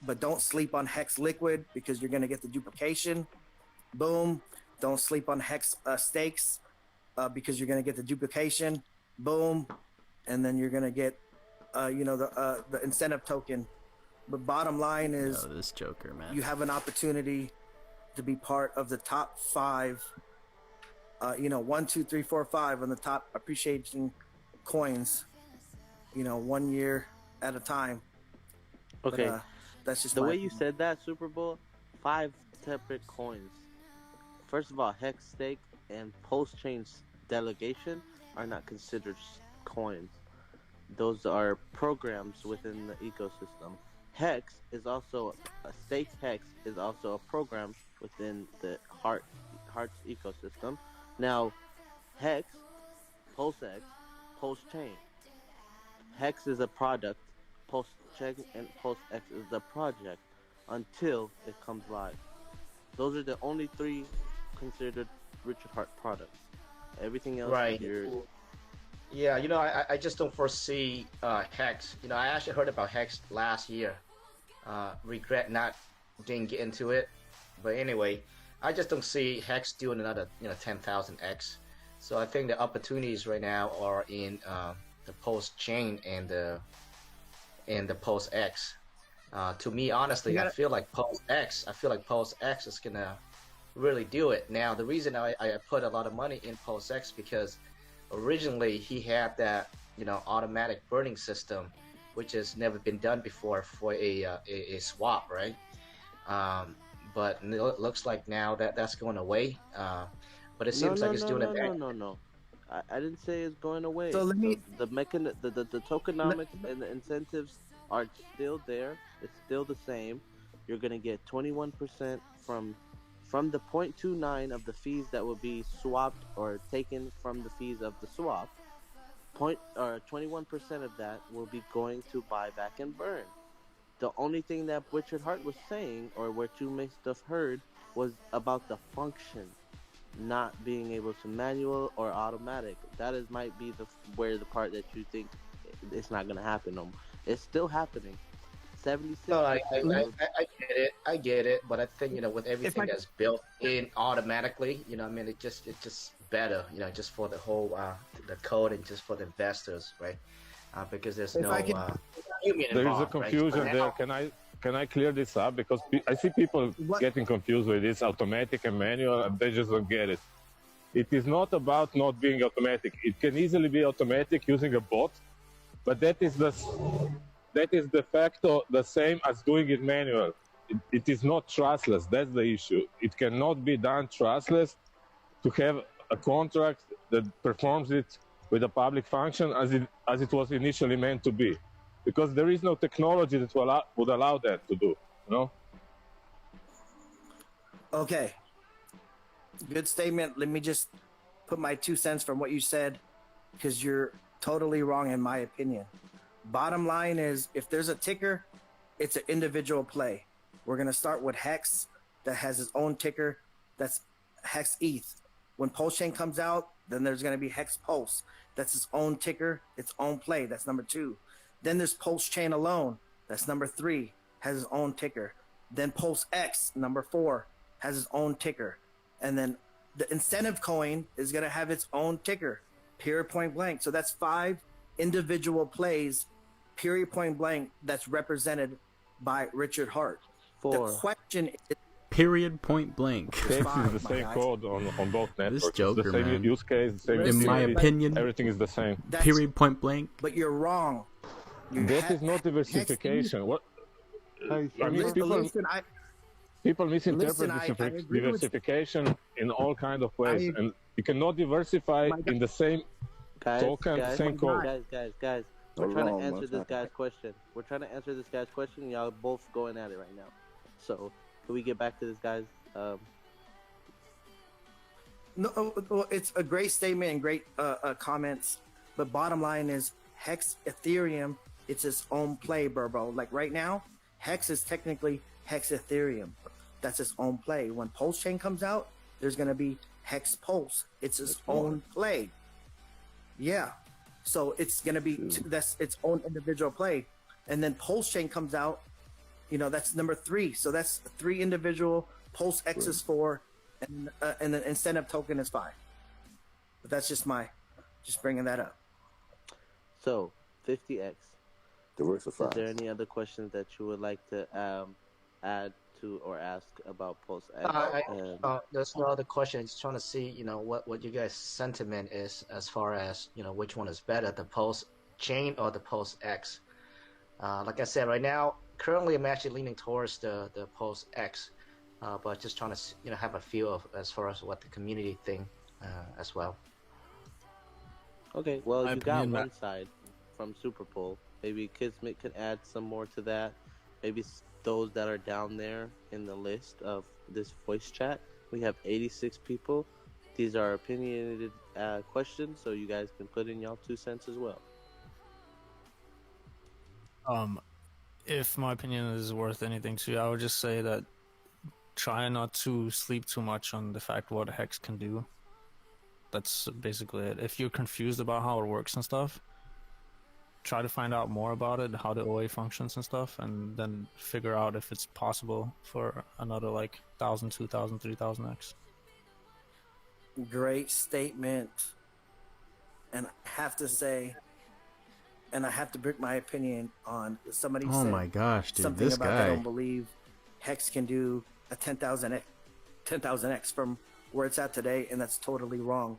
But don't sleep on HEX Liquid because you're gonna get the duplication. Boom. Don't sleep on HEX Stakes because you're gonna get the duplication. Boom. And then you're gonna get the incentive token. But bottom line is, this Joker, man. you have an opportunity to be part of the top 5, 1, 2, 3, 4, 5 on the top appreciating coins, 1 year at a time. Okay. But, that's just the my way you said that, Super Bowl, 5 separate coins. First of all, HEX Stake and PulseChain's delegation are not considered coins. Those are programs within the ecosystem. HEX is also a stake. HEX is also a program within the Heart's ecosystem. Now, HEX, PulseX, PulseChain. HEX is a product. PulseChain and PulseX is the project until it comes live. Those are the only 3 considered Richard Hart products. Everything else, Right. Yeah, I just don't foresee HEX. I actually heard about HEX last year. Regret not didn't get into it, but anyway, I just don't see HEX doing another 10,000X. So I think the opportunities right now are in the PulseChain and the PulseX. To me, honestly, I feel like PulseX is gonna really do it. Now, the reason I put a lot of money in PulseX because originally he had that automatic burning system, which has never been done before for a swap, right? But it looks like now that's going away. But it seems like it's doing it back. No. I didn't say it's going away. So let me- the tokenomics and the incentives are still there. It's still the same. You're gonna get 21% from the 0.29 of the fees that will be swapped or taken from the fees of the swap. 21% of that will be going to buy back and burn. The only thing that Richard Hart was saying, or what you may have heard, was about the function not being able to manual or automatic. That might be the part that you think it's not going to happen no more. It's still happening. 76. No, I get it, but I think with everything that's built in automatically, it's just better, just for the whole the code and just for the investors, right? Because there's no human There is a involved, confusion right? there. Can I clear this up? Because I see people getting confused with this automatic and manual, and they just don't get it. It is not about not being automatic. It can easily be automatic using a bot, but that is that is de facto the same as doing it manual. It is not trustless. That's the issue. It cannot be done trustless to have a contract that performs it with a public function as it was initially meant to be, because there is no technology that would allow that to do. You know. Okay. Good statement. Let me just put my 2 cents from what you said, because you're totally wrong in my opinion. Bottom line is, if there's a ticker, it's an individual play. We're going to start with HEX that has its own ticker. That's HEX ETH. When PulseChain comes out, then there's going to be HEX Pulse. That's its own ticker, its own play. That's number 2. Then there's PulseChain alone. That's number 3, has its own ticker. Then PulseX, number 4, has its own ticker. And then the incentive coin is going to have its own ticker, period, point blank. So that's 5 individual plays, period, point blank, that's represented by Richard Hart. 4. The question is, period, point blank. HEX is the same code on both networks. This Joker, the same man. use case, the same In my opinion, everything is the same. Period, point blank. But you're wrong. That is not diversification. What? I mean, people misinterpret diversification in all kinds of ways, and you cannot diversify in the same token, same code. Guys. We're trying to answer this guy's question. We're trying to answer this guy's question, and y'all both going at it right now. So, can we get back to this guy's? No, well, it's a great statement and great comments. But bottom line is, HEX Ethereum, it's its own play, Burbo. Like right now, HEX is technically HEX Ethereum. That's its own play. When PulseChain comes out, there's going to be HEX Pulse. It's its own play. Yeah. So it's going to be, that's its own individual play. And then PulseChain comes out, that's number 3. So that's 3 individual. PulseX is 4, and the incentive token is 5. But that's just bringing that up. So 50x. Diversify. Is there any other questions that you would like to add to or ask about PulseX? There's no other question. Just trying to see, what you guys' sentiment is as far as, which one is better, the PulseChain or the PulseX. Like I said, right now, currently I'm actually leaning towards the PulseX, but just trying to, have a feel of as far as what the community think as well. Okay, well, you got one side from Super Bowl. Maybe Kismet can add some more to that. Maybe those that are down there in the list of this voice chat. We have 86 people. These are opinionated questions, so you guys can put in y'all 2 cents as well. If my opinion is worth anything to you, I would just say that try not to sleep too much on the fact what HEX can do. That's basically it. If you're confused about how it works and stuff, try to find out more about it, how the OA functions and stuff, and then figure out if it's possible for another 1,000, 2,000, 3,000x. Great statement. And I have to say, and I have to bring my opinion on somebody said, oh my gosh, dude, something this about guy. they don't believe HEX can do a 10,000x from where it's at today, and that's totally wrong.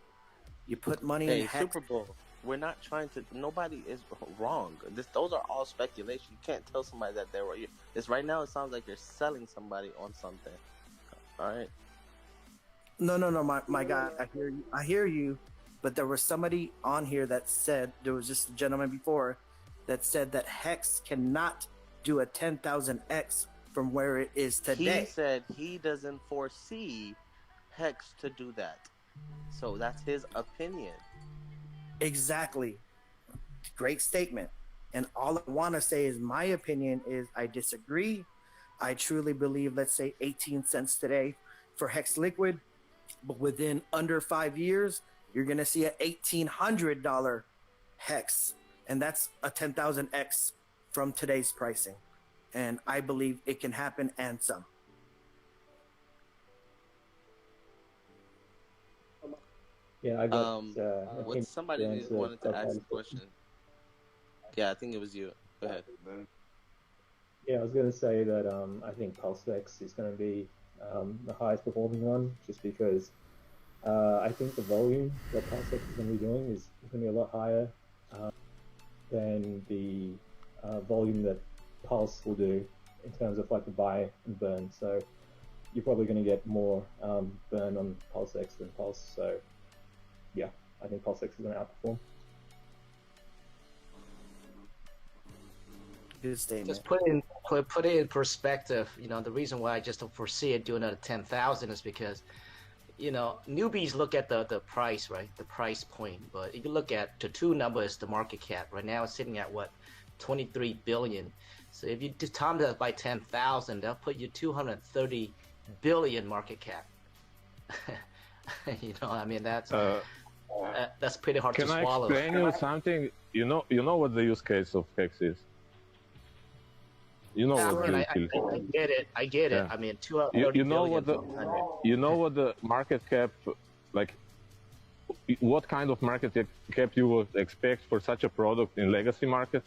You put money in HEX. Super Bowl. We're not trying to. Nobody is wrong. Those are all speculation. You can't tell somebody that they're right. It's right now. It sounds like you're selling somebody on something. All right. No, my guy. I hear you. But there was somebody on here that said, there was just a gentleman before that said that HEX cannot do a 10,000x from where it is today. He said he doesn't foresee HEX to do that. So that's his opinion. Exactly. Great statement. And all I want to say is my opinion is I disagree. I truly believe, let's say 18 cents today for HEX Liquid, but within under 5 years, you're going to see a $1,800 HEX. And that's a 10,000x from today's pricing. And I believe it can happen and some. Yeah, I got. Somebody wanted to ask a question. Yeah, I think it was you. Go ahead. Yeah, I was going to say that I think PulseX is going to be the highest performing one, just because I think the volume that PulseX is going to be doing is going to be a lot higher than the volume that Pulse will do in terms of like the buy and burn. So you're probably going to get more burn on PulseX than Pulse. So yeah, I think PulseX is going to outperform. Good statement. Just put it in perspective. You know, the reason why I just don't foresee it doing another 10,000 is because, you know, newbies look at the price, right? The price point. But if you look at the two numbers, the market cap right now is sitting at what, 23 billion. So if you just time that by 10,000, that'll put you 230 billion market cap. You know, I mean that's pretty hard to swallow. Can I explain you something? You know what the use case of HEX is. You know what I get it. I get it. Yeah. I mean, 230 you know billion. What the market cap, like, what kind of market cap you would expect for such a product in legacy market?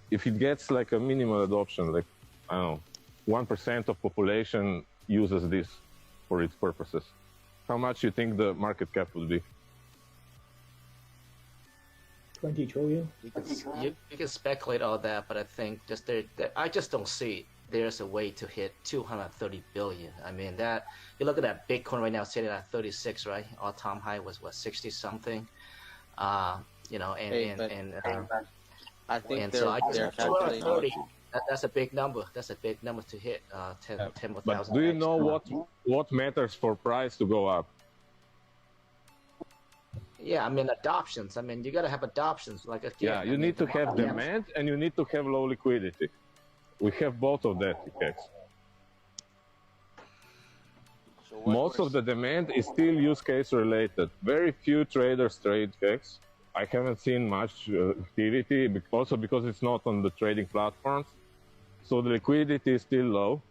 If it gets like a minimal adoption, like, I don't know, 1% of population uses this for its purposes, how much you think the market cap would be? 20 trillion. You can speculate all that, but I think I just don't see there's a way to hit 230 billion. I mean, that you look at that Bitcoin right now sitting at 36, right? All-time high was what, 60 something. You know, I think so I just 230. That's a big number. That's a big number to hit. 10,000. But do you know what matters for price to go up? Yeah, I mean adoptions. I mean, you gotta have adoptions. Like again, you need to have demand and you need to have low liquidity. We have both of that, HEX. Most of the demand is still use case related. Very few traders trade HEX. I haven't seen much activity, also because it's not on the trading platforms. So the liquidity is still low.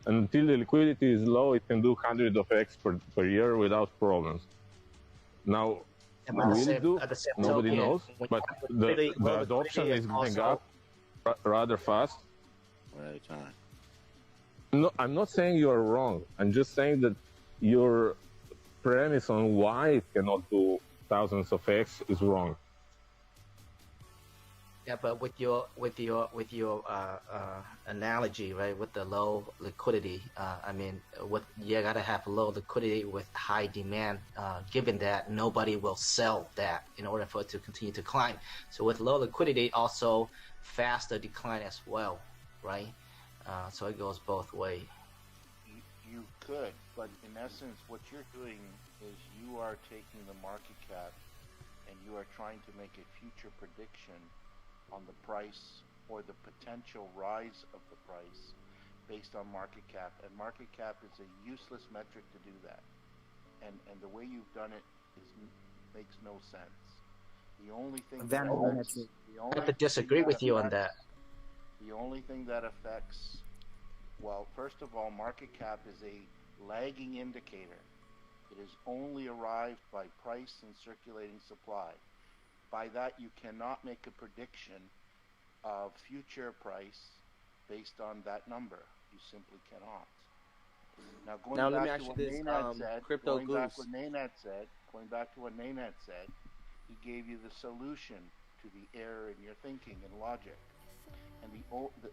And until the liquidity is low, it can do hundreds of X per year without problems. Now, will it do? Nobody knows. But the adoption is going up rather fast. No, I'm not saying you're wrong. I'm just saying that your premise on why it cannot do thousands of X is wrong. Yeah, but with your analogy, right, with the low liquidity, I mean, you gotta have low liquidity with high demand. Given that nobody will sell that in order for it to continue to climb. So with low liquidity, also faster decline as well, right? So it goes both ways. You could, but in essence, what you're doing is you are taking the market cap and you are trying to make a future prediction on the price or the potential rise of the price based on market cap, and market cap is a useless metric to do that, and the way you've done it makes no sense. The only thing I have to disagree with you on that. The only thing that affects, well, first of all, market cap is a lagging indicator. It is only arrived by price and circulating supply. By that, you cannot make a prediction of future price based on that number. You simply cannot. Now, going back to what Naynad said, he gave you the solution to the error in your thinking and logic. And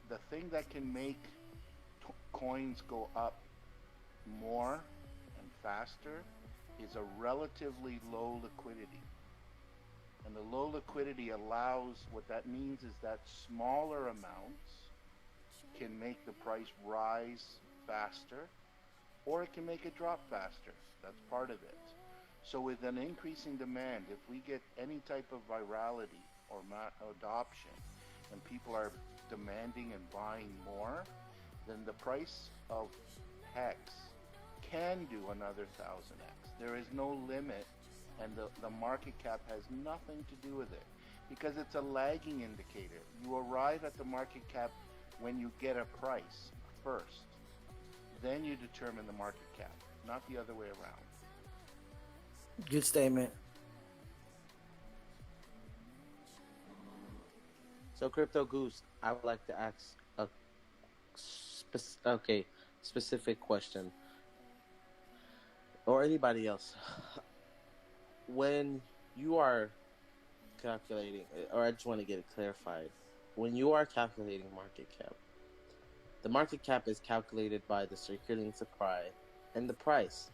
the thing that can make coins go up more and faster is a relatively low liquidity. And the low liquidity allows, what that means is that smaller amounts can make the price rise faster, or it can make it drop faster. That's part of it. So with an increasing demand, if we get any type of virality or adoption, and people are demanding and buying more, then the price of HEX can do another 1000x. There is no limit, and the market cap has nothing to do with it, because it's a lagging indicator. You arrive at the market cap when you get a price first. Then you determine the market cap, not the other way around. Good statement. So, Crypto Goose, I would like to ask a specific question, or anybody else. When you are calculating, or I just want to get it clarified. When you are calculating market cap, the market cap is calculated by the circulating supply and the price.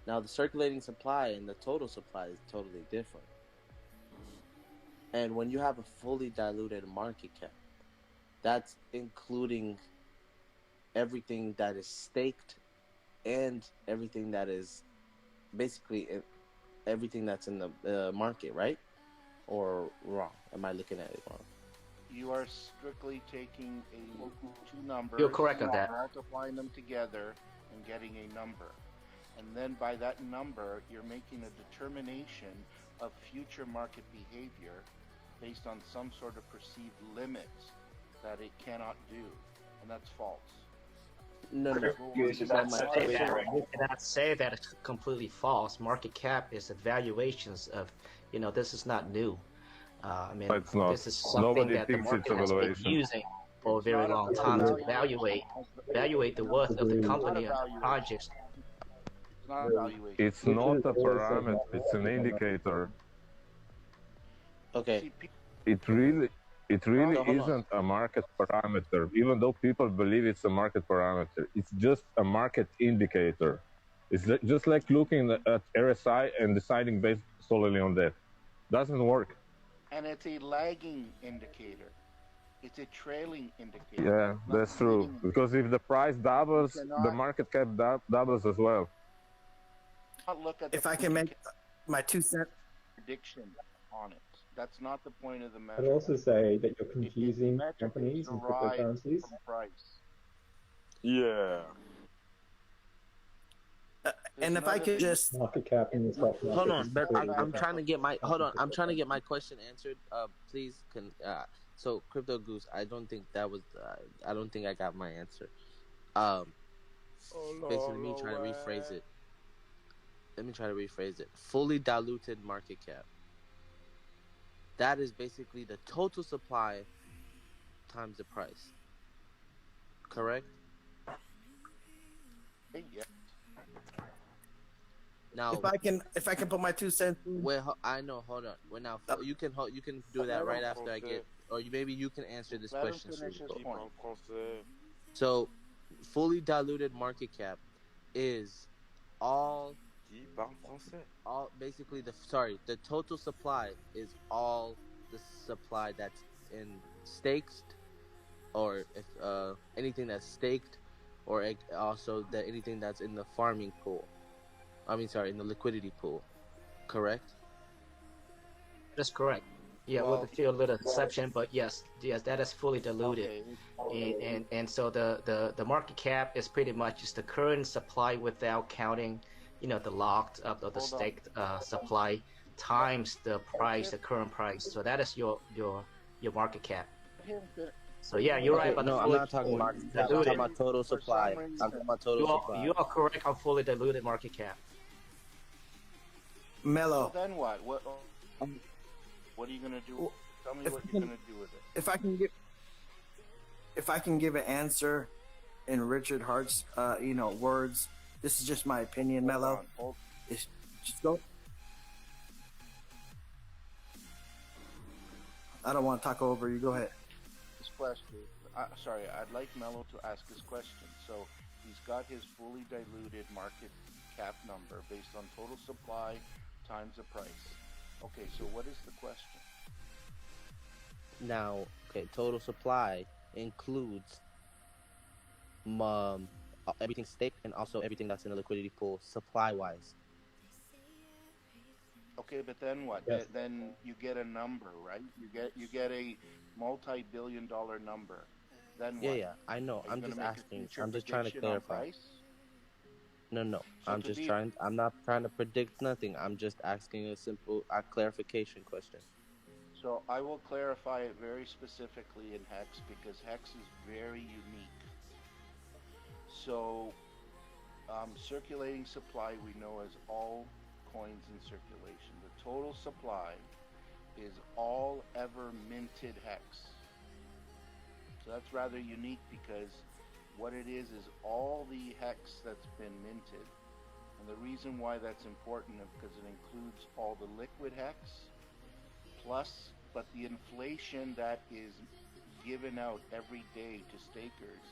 Now, the circulating supply and the total supply is totally different. And when you have a fully diluted market cap, that's including everything that is staked and everything that is basically everything that's in the market, right? Or wrong? Am I looking at it wrong? You are strictly taking two numbers. You're correct on that. Multiplying them together and getting a number. And then by that number, you're making a determination of future market behavior based on some sort of perceived limits that it cannot do. And that's false. No. You cannot say that it's completely false. Market cap is evaluations of, this is not new. I mean, it's not. This is something Nobody that the thinks it's market has been evaluation. using for a very long time to evaluate the worth of the company and projects. It's not evaluation. It's not a parameter. It's an indicator. Okay. It really isn't a market parameter, even though people believe it's a market parameter. It's just a market indicator. It's just like looking at RSI and deciding based solely on that. Doesn't work. And it's a lagging indicator. It's a trailing indicator. Yeah, that's true. Because if the price doubles, the market cap doubles as well. Look at if I can make my 2 cents prediction on it. That's not the point of the measure. I'd also say that you're confusing companies and cryptocurrencies. Yeah. And if I could just market cap in the stock market. Hold on, but I'm trying to get my I'm trying to get my question answered. Please so Crypto Goose, I don't think that was I don't think I got my answer. Basically me trying to rephrase it. Let me try to rephrase it. Fully diluted market cap. That is basically the total supply times the price. Correct? Yeah. Now, if I can put my 2 cents. Wait, I know. Hold on. Wait, now you can do that right after I get, or maybe you can answer this question. So, fully diluted market cap is all basically the total supply is all the supply that's in staked, or if anything that's staked, or also that anything that's in the farming pool. In the liquidity pool. Correct? That's correct. Yeah, with a few little exception, but yes, that is fully diluted. Okay. And so the market cap is pretty much just the current supply without counting, the locked up or the staked supply times the price, the current price. So that is your market cap. So yeah, you're right. But no, I'm not talking about. I'm talking about total supply. I'm talking about total supply. You are correct on fully diluted market cap. Mellow. So then what? What are you gonna do? Tell me what you're gonna do with it. If I can give an answer in Richard Hart's, words. This is just my opinion, Mellow. Just go. I don't want to talk over you. Go ahead. This question. Sorry, I'd like Mello to ask his question. So he's got his fully diluted market cap number based on total supply times the price. Okay, so what is the question? Now, total supply includes everything staked and also everything that's in the liquidity pool, supply-wise. Okay, but then what? Yes. Then you get a number, right? You get a multi-billion-dollar number. Then what? Yeah, I know. I'm just asking. I'm just trying to clarify. No. So I'm not trying to predict nothing. I'm just asking a simple clarification question. So I will clarify it very specifically in HEX because HEX is very unique. So circulating supply we know as all coins in circulation. The total supply is all ever minted HEX. So that's rather unique because what it is all the HEX that's been minted. And the reason why that's important is because it includes all the liquid HEX plus, but the inflation that is given out every day to stakers,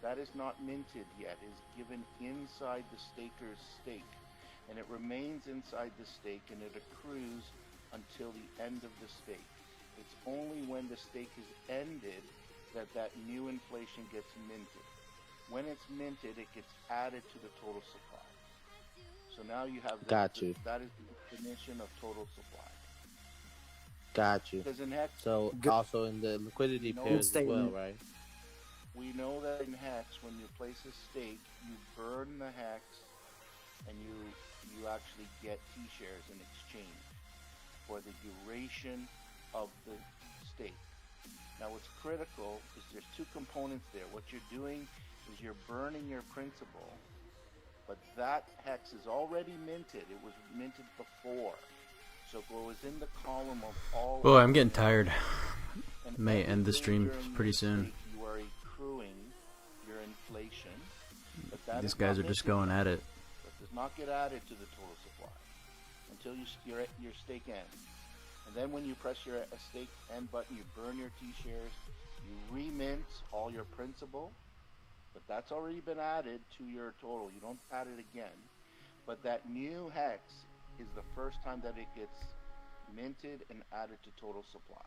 that is not minted yet, is given inside the staker's stake. And it remains inside the stake and it accrues until the end of the stake. It's only when the stake is ended that that new inflation gets minted. When it's minted, it gets added to the total supply. So now you have that is the definition of total supply. Got you. Because in HEX, so also in the liquidity pairs as well, right? We know that in HEX, when you place a stake, you burn the HEX and you actually get T-shares in exchange for the duration of the stake. Now what's critical is there's two components there. What you're doing is you're burning your principal, but that HEX is already minted. It was minted before. So it was in the column of all... Oh, I'm getting tired. May end the stream pretty soon. You are accruing your inflation. But that These guys are just going at it. That does not get added to the total supply until your stake ends. And then when you press your stake end button, you burn your T-shares, you remint all your principal, but that's already been added to your total. You don't add it again. But that new HEX is the first time that it gets minted and added to total supply.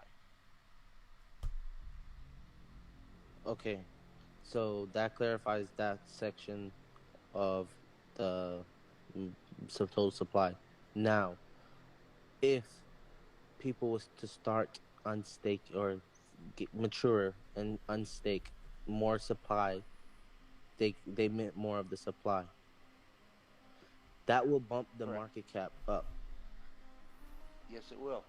Okay, so that clarifies that section of the total supply. Now, if people was to start unstake or mature and unstake more supply, they mint more of the supply. That will bump the market cap up. Yes, it will.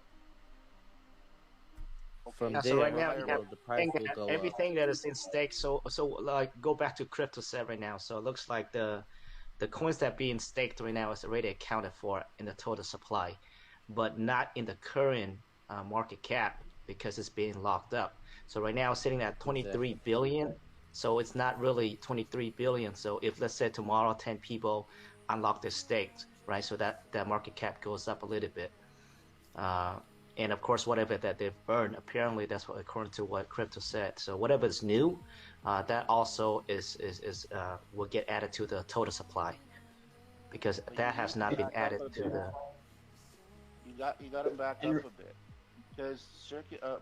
From so there, right now, the price will go everything that is in stake. So like go back to crypto set right now. So it looks like the coins that being staked right now is already accounted for in the total supply, but not in the current market cap because it's being locked up. So right now it's sitting at 23 billion. So it's not really 23 billion. So if let's say tomorrow 10 people unlock their stakes, right? So that market cap goes up a little bit. And of course, whatever that they've earned, apparently that's what according to what crypto said. So whatever is new, that also is will get added to the total supply, because that has not been added to the. You got to back up a bit, because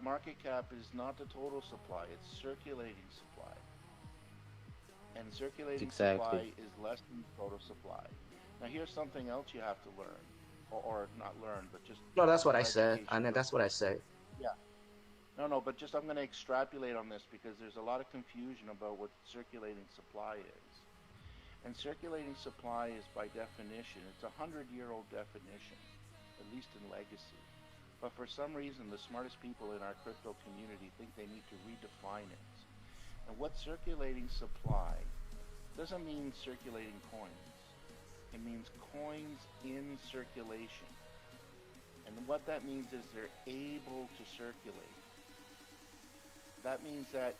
market cap is not the total supply; it's circulating supply, and circulating supply is less than total supply. Now, here's something else you have to learn. Or not learn, but just... No, that's what I said. I mean, that's what I say. Yeah. No, but just I'm going to extrapolate on this because there's a lot of confusion about what circulating supply is. And circulating supply is, by definition, it's a 100-year-old definition, at least in legacy. But for some reason, the smartest people in our crypto community think they need to redefine it. And what circulating supply doesn't mean circulating coins. It means coins in circulation. And what that means is they're able to circulate. That means that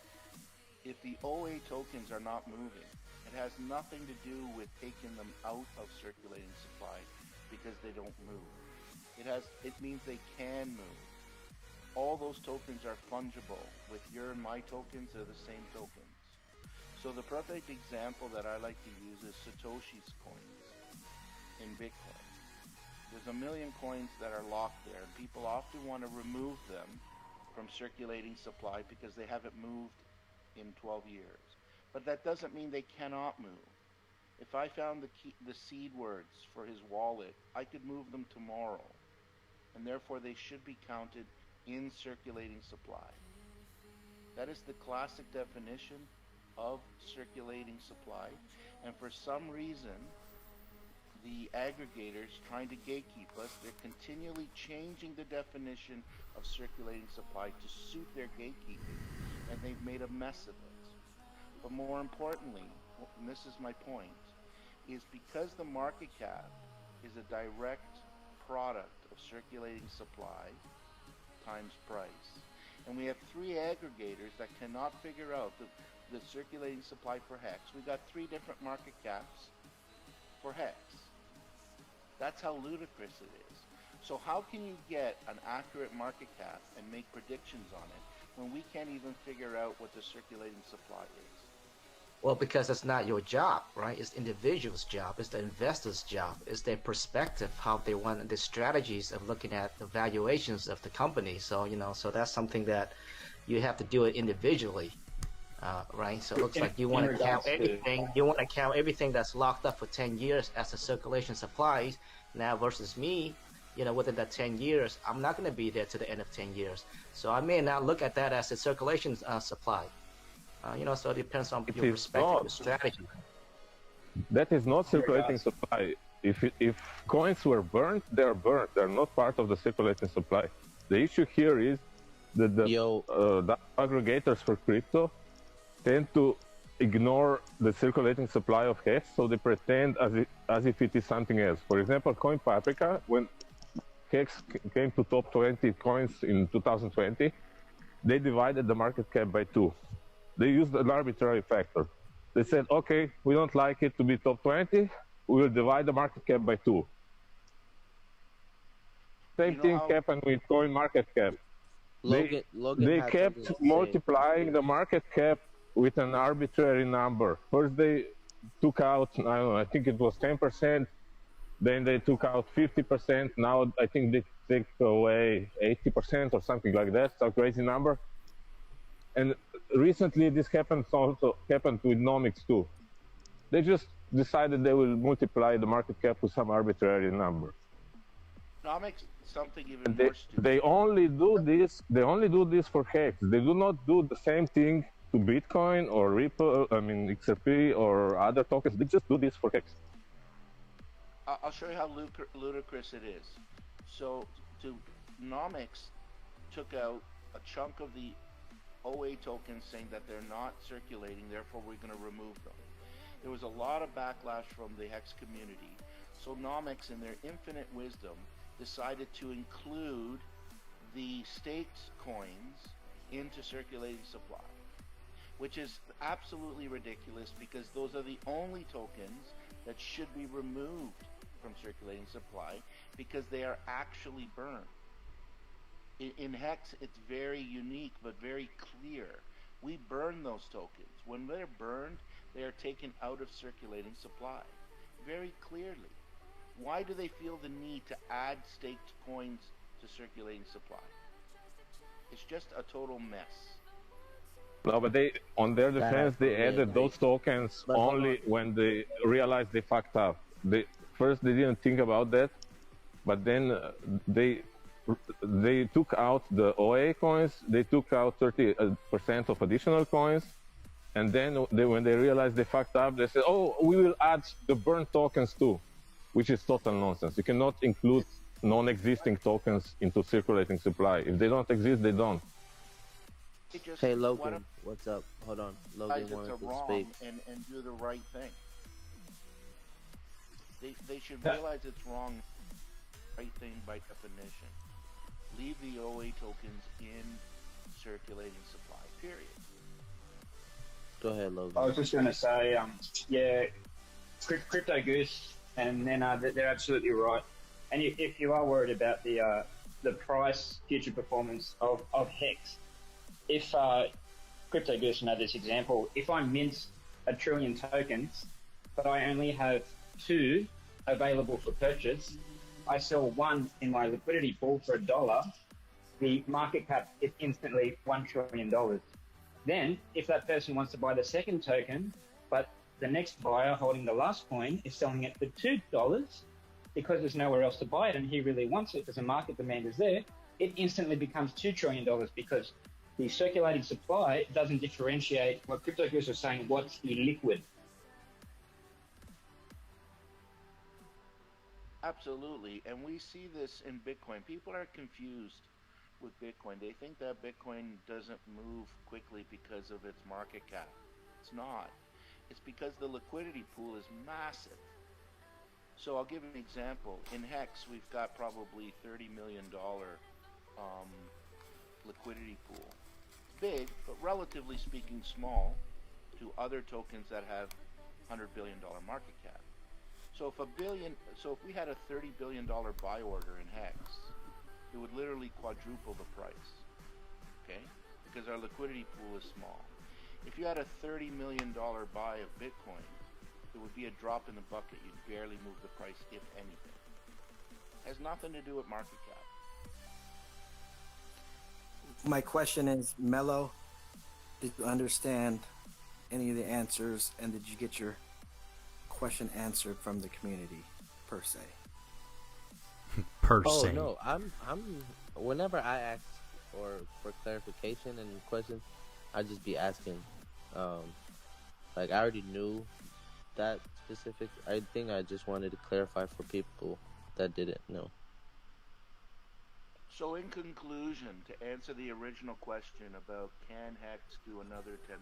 if the OA tokens are not moving, it has nothing to do with taking them out of circulating supply because they don't move. It means they can move. All those tokens are fungible. With your and my tokens, they're the same tokens. So the perfect example that I like to use is Satoshi's coins. In Bitcoin, there's 1 million coins that are locked there, and people often want to remove them from circulating supply because they haven't moved in 12 years. But that doesn't mean they cannot move. If I found the seed words for his wallet, I could move them tomorrow, and therefore they should be counted in circulating supply. That is the classic definition of circulating supply, and for some reason, the aggregators trying to gatekeep us, they're continually changing the definition of circulating supply to suit their gatekeeping, and they've made a mess of it. But more importantly, and this is my point, is because the market cap is a direct product of circulating supply times price, and we have 3 aggregators that cannot figure out the circulating supply for HEX. We got 3 different market caps for HEX. That's how ludicrous it is. So how can you get an accurate market cap and make predictions on it when we can't even figure out what the circulating supply is? Well, because it's not your job, right? It's the individual's job. It's the investor's job. It's their perspective, how they want the strategies of looking at the valuations of the company. So, so that's something that you have to do it individually, right? So it looks like you want to count everything. You want to count everything that's locked up for 10 years as the circulation supplies. Now versus me, within that 10 years, I'm not going to be there to the end of 10 years. So I may not look at that as a circulation supply. So it depends on your perspective, your strategy. That is not circulating supply. If coins were burned, they're burned. They're not part of the circulating supply. The issue here is that the aggregators for crypto tend to ignore the circulating supply of HEX, so they pretend as if it is something else. For example, Coin Paprika, when HEX came to top 20 coins in 2020, they divided the market cap by 2. They used an arbitrary factor. They said, okay, we don't like it to be top 20, we will divide the market cap by 2. Same thing happened with coin market cap. Logan they kept multiplying the market cap with an arbitrary number. First they took out, I don't know, I think it was 10%, then they took out 50%, now I think they take away 80% or something like that, it's a crazy number. And recently this also happened with Nomics too. They just decided they will multiply the market cap with some arbitrary number. Nomics, something even more stupid. They only do this for HEX. They do not do the same thing to Bitcoin or Ripple, XRP or other tokens. They just do this for HEX. I'll show you how ludicrous it is. So, Nomics took out a chunk of the OA tokens saying that they're not circulating, therefore we're going to remove them. There was a lot of backlash from the HEX community. So Nomics, in their infinite wisdom, decided to include the staked coins into circulating supply, which is absolutely ridiculous because those are the only tokens that should be removed from circulating supply because they are actually burned. In HEX, it's very unique but very clear. We burn those tokens. When they're burned, they are taken out of circulating supply. Very clearly. Why do they feel the need to add staked coins to circulating supply? It's just a total mess. No, but on their defense, they added those tokens only when they realized they fucked up. First, they didn't think about that, but then they took out the OA coins, they took out 30% of additional coins, and then when they realized they fucked up, they said, oh, we will add the burnt tokens too, which is total nonsense. You cannot include non-existing tokens into circulating supply. If they don't exist, they don't. Hey Logan, what's up? Hold on, Logan wanted to speak. And do the right thing. They should realize it's wrong. Right thing by definition. Leave the OA tokens in circulating supply. Period. Go ahead, Logan. I was just going to say, yeah, Crypto Goose, and then they're absolutely right. And if you are worried about the price future performance of HEX, if Crypto Goose, this example, if I mint 1 trillion tokens, but I only have 2 available for purchase, I sell 1 in my liquidity pool for $1, the market cap is instantly $1 trillion. Then, if that person wants to buy the second token, but the next buyer holding the last coin is selling it for $2 because there's nowhere else to buy it and he really wants it because the market demand is there, it instantly becomes $2 trillion because the circulating supply doesn't differentiate what Crypto Goose was saying, what's illiquid. Absolutely, and we see this in Bitcoin. People are confused with Bitcoin. They think that Bitcoin doesn't move quickly because of its market cap. It's not. It's because the liquidity pool is massive. So I'll give an example. In HEX, we've got probably $30 million liquidity pool. It's big, but relatively speaking small to other tokens that have $100 billion market cap. So if we had a $30 billion buy order in HEX, it would literally quadruple the price. Okay? Because our liquidity pool is small. If you had a $30 million buy of Bitcoin, it would be a drop in the bucket. You'd barely move the price, if anything. It has nothing to do with market cap. My question is, Mello, did you understand any of the answers, and did you get your question answered from the community, per se? Per Oh se. no, I'm whenever I ask or for clarification and questions, I just be asking. Like I already knew that specific. I think I just wanted to clarify for people that didn't know. So in conclusion, to answer the original question about can HEX do another 10,000?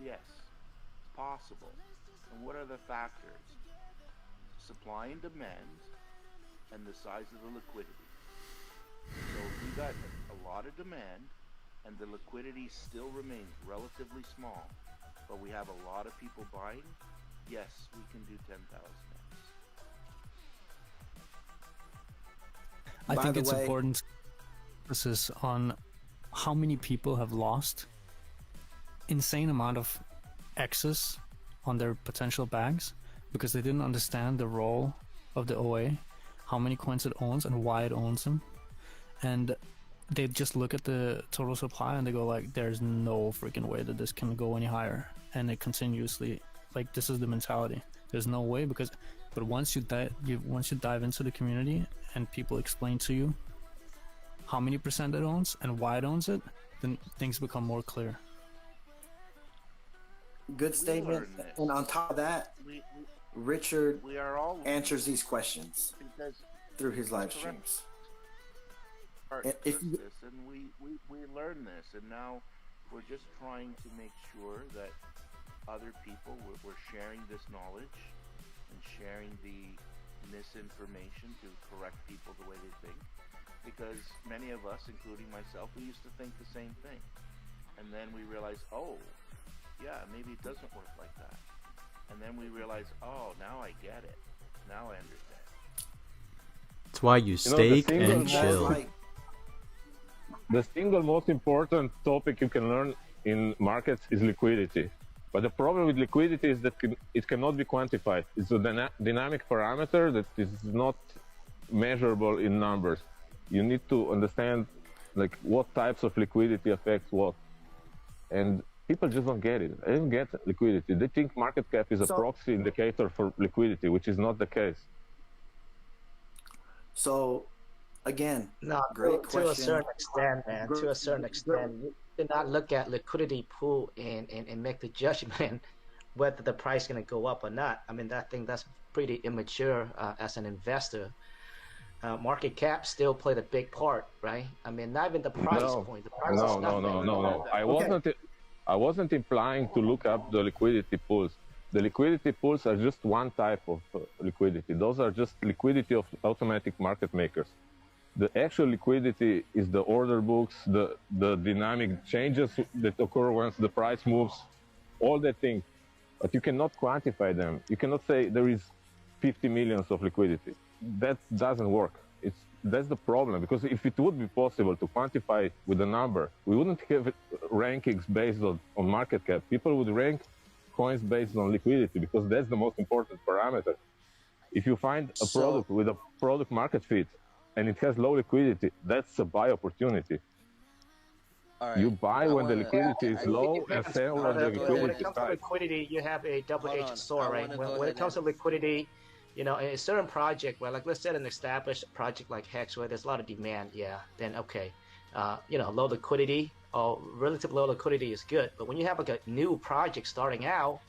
Yes, it's possible. And what are the factors? Supply and demand, and the size of the liquidity. So if we got a lot of demand, and the liquidity still remains relatively small, but we have a lot of people buying, yes, we can do 10,000x. I think it's important to emphasis on how many people have lost insane amount of X's on their potential bags because they didn't understand the role of the OA, how many coins it owns and why it owns them, and they just look at the total supply and they go like, there's no freaking way that this can go any higher, and it continuously, like, this is the mentality, there's no way. But once you dive into the community and people explain to you how many percent it owns and why it owns it, then things become more clear. Good statement. And on top of that, Richard answers these questions through his live streams. This, and we learn this, and now we're just trying to make sure that other people, we're sharing this knowledge and sharing the misinformation to correct people the way they think, because many of us, including myself, we used to think the same thing, and then we realize, oh yeah, maybe it doesn't work like that, and then we realize, oh, now I get it, now I understand. That's why you stake and chill. The single most important topic you can learn in markets is liquidity. But the problem with liquidity is that it cannot be quantified. It's a dynamic parameter that is not measurable in numbers. You need to understand like what types of liquidity affects what. And people just don't get it. They don't get liquidity. They think market cap is a proxy indicator for liquidity, which is not the case. So, again, great question. To a certain extent, man. To a certain extent, you cannot look at liquidity pool and make the judgment whether the price is going to go up or not. I mean, I think that's pretty immature as an investor. Market cap still played a big part, right? I mean, not even the price point. The price is nothing. No. I wasn't implying to look up the liquidity pools. The liquidity pools are just one type of liquidity. Those are just liquidity of automatic market makers. The actual liquidity is the order books, the dynamic changes that occur once the price moves, all that things. But you cannot quantify them. You cannot say there is 50 millions of liquidity. That doesn't work. That's the problem, because if it would be possible to quantify it with a number, we wouldn't have rankings based on market cap. People would rank coins based on liquidity, because that's the most important parameter. If you find a product with a product market fit and it has low liquidity, that's a buy opportunity. Right. You buy when the liquidity is low and sell when the liquidity is high. When it comes to liquidity, you have a double-edged sword, right? When it comes to liquidity, you know, in a certain project where, like, let's say an established project like HEX where there's a lot of demand, then okay, you know, low liquidity or relative low liquidity is good. But when you have like a new project starting out,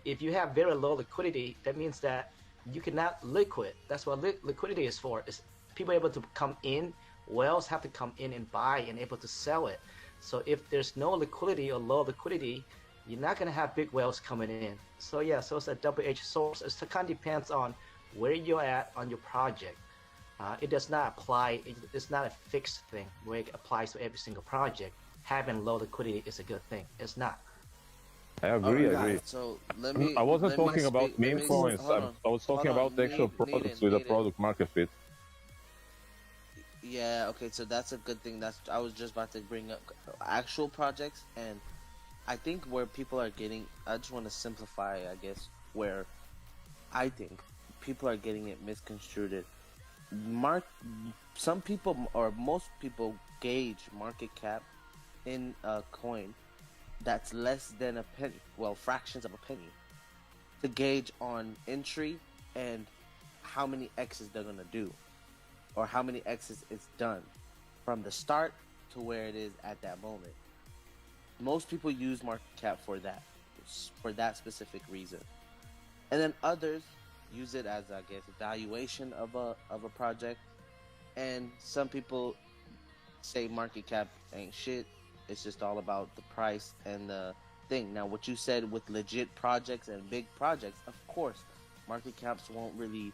if you have very low liquidity, that means that you cannot liquid. That's what liquidity is for. Is people able to come in, whales have to come in and buy and able to sell it. So if there's no liquidity or low liquidity, you're not going to have big whales coming in. So yeah, so it's a double-edged sword. It kind of depends on where you're at on your project. It does not apply, it's not a fixed thing where it applies to every single project. Having low liquidity is a good thing. It's not. I agree. I agree. So let me. I wasn't let me talking about speak, let meme me, coins. hold on. I was talking Hold on. about actual products with a product market fit. Yeah, okay, so that's a good thing. That's I was just about to bring up actual projects, and I think where people are getting. I just want to simplify, I guess, where I think people are getting it misconstrued. Some people or most people gauge market cap in a coin that's less than a penny, well, fractions of a penny, to gauge on entry and how many X's they're gonna do, or how many X's it's done from the start to where it is at that moment. Most people use market cap for that specific reason, and then others use it as, I guess, evaluation of a project. And some people say market cap ain't shit. It's just all about the price and the thing. Now, what you said with legit projects and big projects, of course, market caps won't really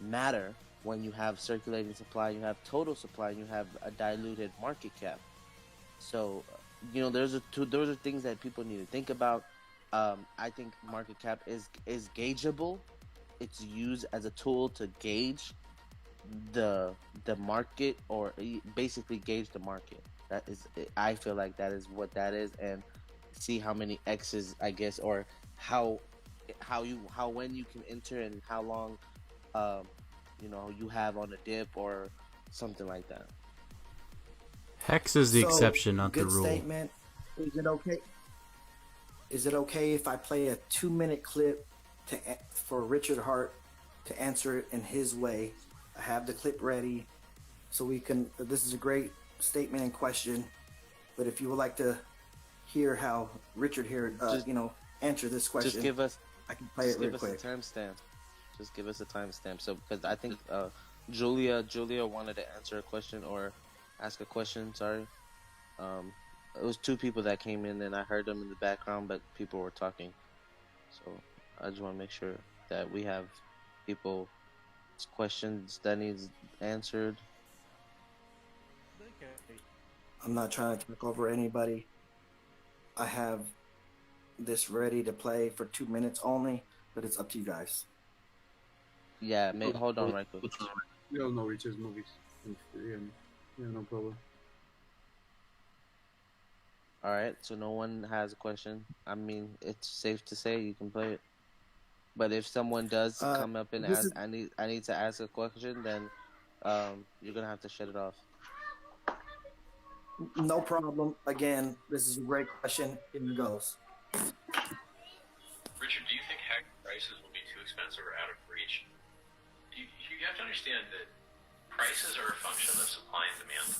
matter when you have circulating supply, you have total supply, and you have a diluted market cap. So, those are things that people need to think about. I think market cap is gaugeable. It's used as a tool to gauge the market, or basically gauge the market. That is, I feel like that is what that is, and see how many X's, I guess, or how when you can enter and how long you have on a dip or something like that. Hex is the exception, not the good rule. Statement. Is it okay? Is it okay if I play a 2-minute clip for Richard Hart to answer it in his way? I have the clip ready, so we can. This is a great statement and question, but if you would like to hear how Richard here, answer this question, Just give us. I can play it real quick. Just give us a timestamp. Just give us a timestamp. So, because I think Julia wanted to answer a question or ask a question. Sorry. It was 2 people that came in, and I heard them in the background, but people were talking. So I just want to make sure that we have people's questions that needs answered. I'm not trying to talk over anybody. I have this ready to play for 2 minutes only, but it's up to you guys. Yeah, hold on right quick. We all know Richard's movies and no problem. All right, so no one has a question. I mean, it's safe to say you can play it. But if someone does come up and ask, I need to ask a question, then you're gonna have to shut it off. No problem. Again, this is a great question. Here it goes. Richard, do you think HEX prices will be too expensive or out of reach? You have to understand that prices are a function of supply and demand.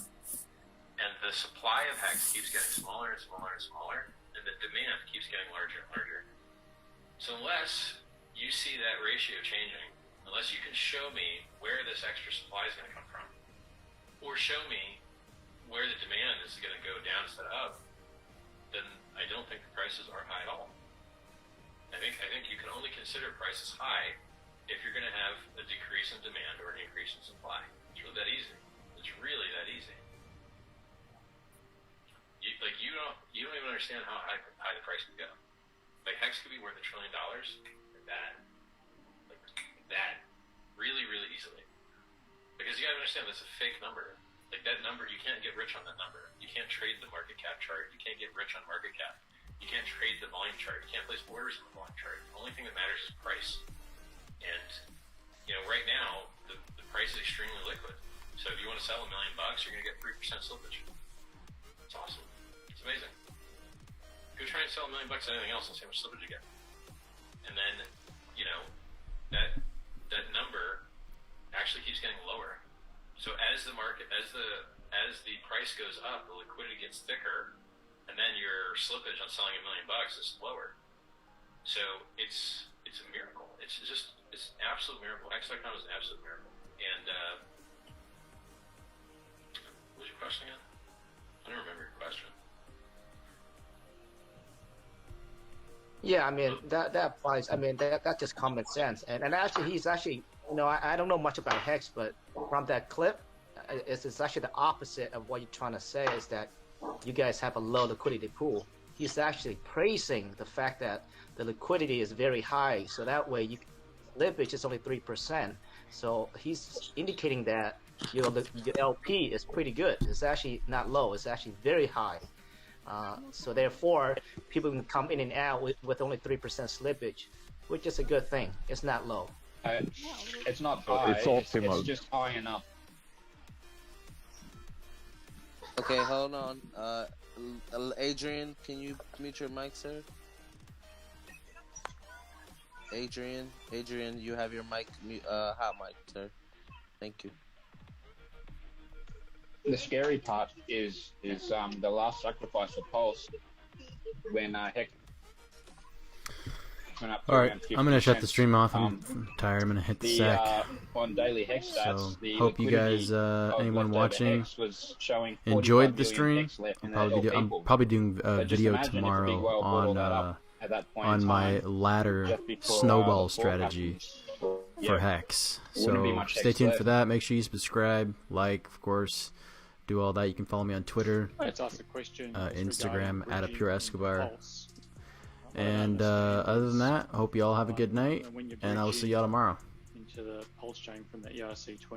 And the supply of HEX keeps getting smaller and smaller and smaller, and the demand keeps getting larger and larger. So unless you see that ratio changing, unless you can show me where this extra supply is going to come from, or show me where the demand is going to go down instead of up, then I don't think the prices are high at all. I think you can only consider prices high if you're going to have a decrease in demand or an increase in supply. It's really that easy. It's really that easy. You don't even understand how high the price can go. Like HEX could be worth $1 trillion, like that, really, really easily. Because you gotta understand that's a fake number. Like that number, you can't get rich on that number. You can't trade the market cap chart. You can't get rich on market cap. You can't trade the volume chart. You can't place orders in the volume chart. The only thing that matters is price. And right now the price is extremely liquid. So if you want to sell $1 million, you're gonna get 3% slippage. It's awesome. It's amazing. Go try and sell $1 million at anything else and see how much slippage you get. And then, that number actually keeps getting lower. So as the price goes up, the liquidity gets thicker, and then your slippage on selling $1 million is lower. So it's a miracle. It's an absolute miracle. X.com is an absolute miracle. And what was your question again? I don't remember your question. Yeah, I mean that applies. I mean that's just common sense. And actually, he's actually, I don't know much about HEX, but from that clip, it's actually the opposite of what you're trying to say. Is that you guys have a low liquidity pool. he's actually praising the fact that the liquidity is very high. So that way, slippage is only 3%. So he's indicating that the LP is pretty good. It's actually not low. It's actually very high. So therefore, people can come in and out with only 3% slippage, which is a good thing. It's not low. It's not high. It's optimal. It's just high enough. Okay, hold on. Adrian, can you mute your mic, sir? Adrian, you have your mic, hot mic, sir. Thank you. The scary part is the last sacrifice for Pulse when Hex went up to All right, around I'm gonna shut the 50%. stream off. I'm tired. I'm gonna hit the sack. On daily Hex stats, So the hope you guys, liquidity of anyone leftover watching, Hex was showing enjoyed 45 the billion stream. Hex left in I'm that probably doing So a just video imagine if the big tomorrow whale brought all that up at that point on in my time, ladder just before, snowball the strategy forecast. for Yeah. Hex. Wouldn't be So much stay Hex tuned left. for that. Make sure you subscribe, like, of course, do all that. You can follow me on Twitter, Let's ask a question. Instagram regarding at Pure Escobar. Pulse. And other than that, hope you all have a good night, When you and I will bridge see y'all tomorrow. into the pulse chain from the ERC20.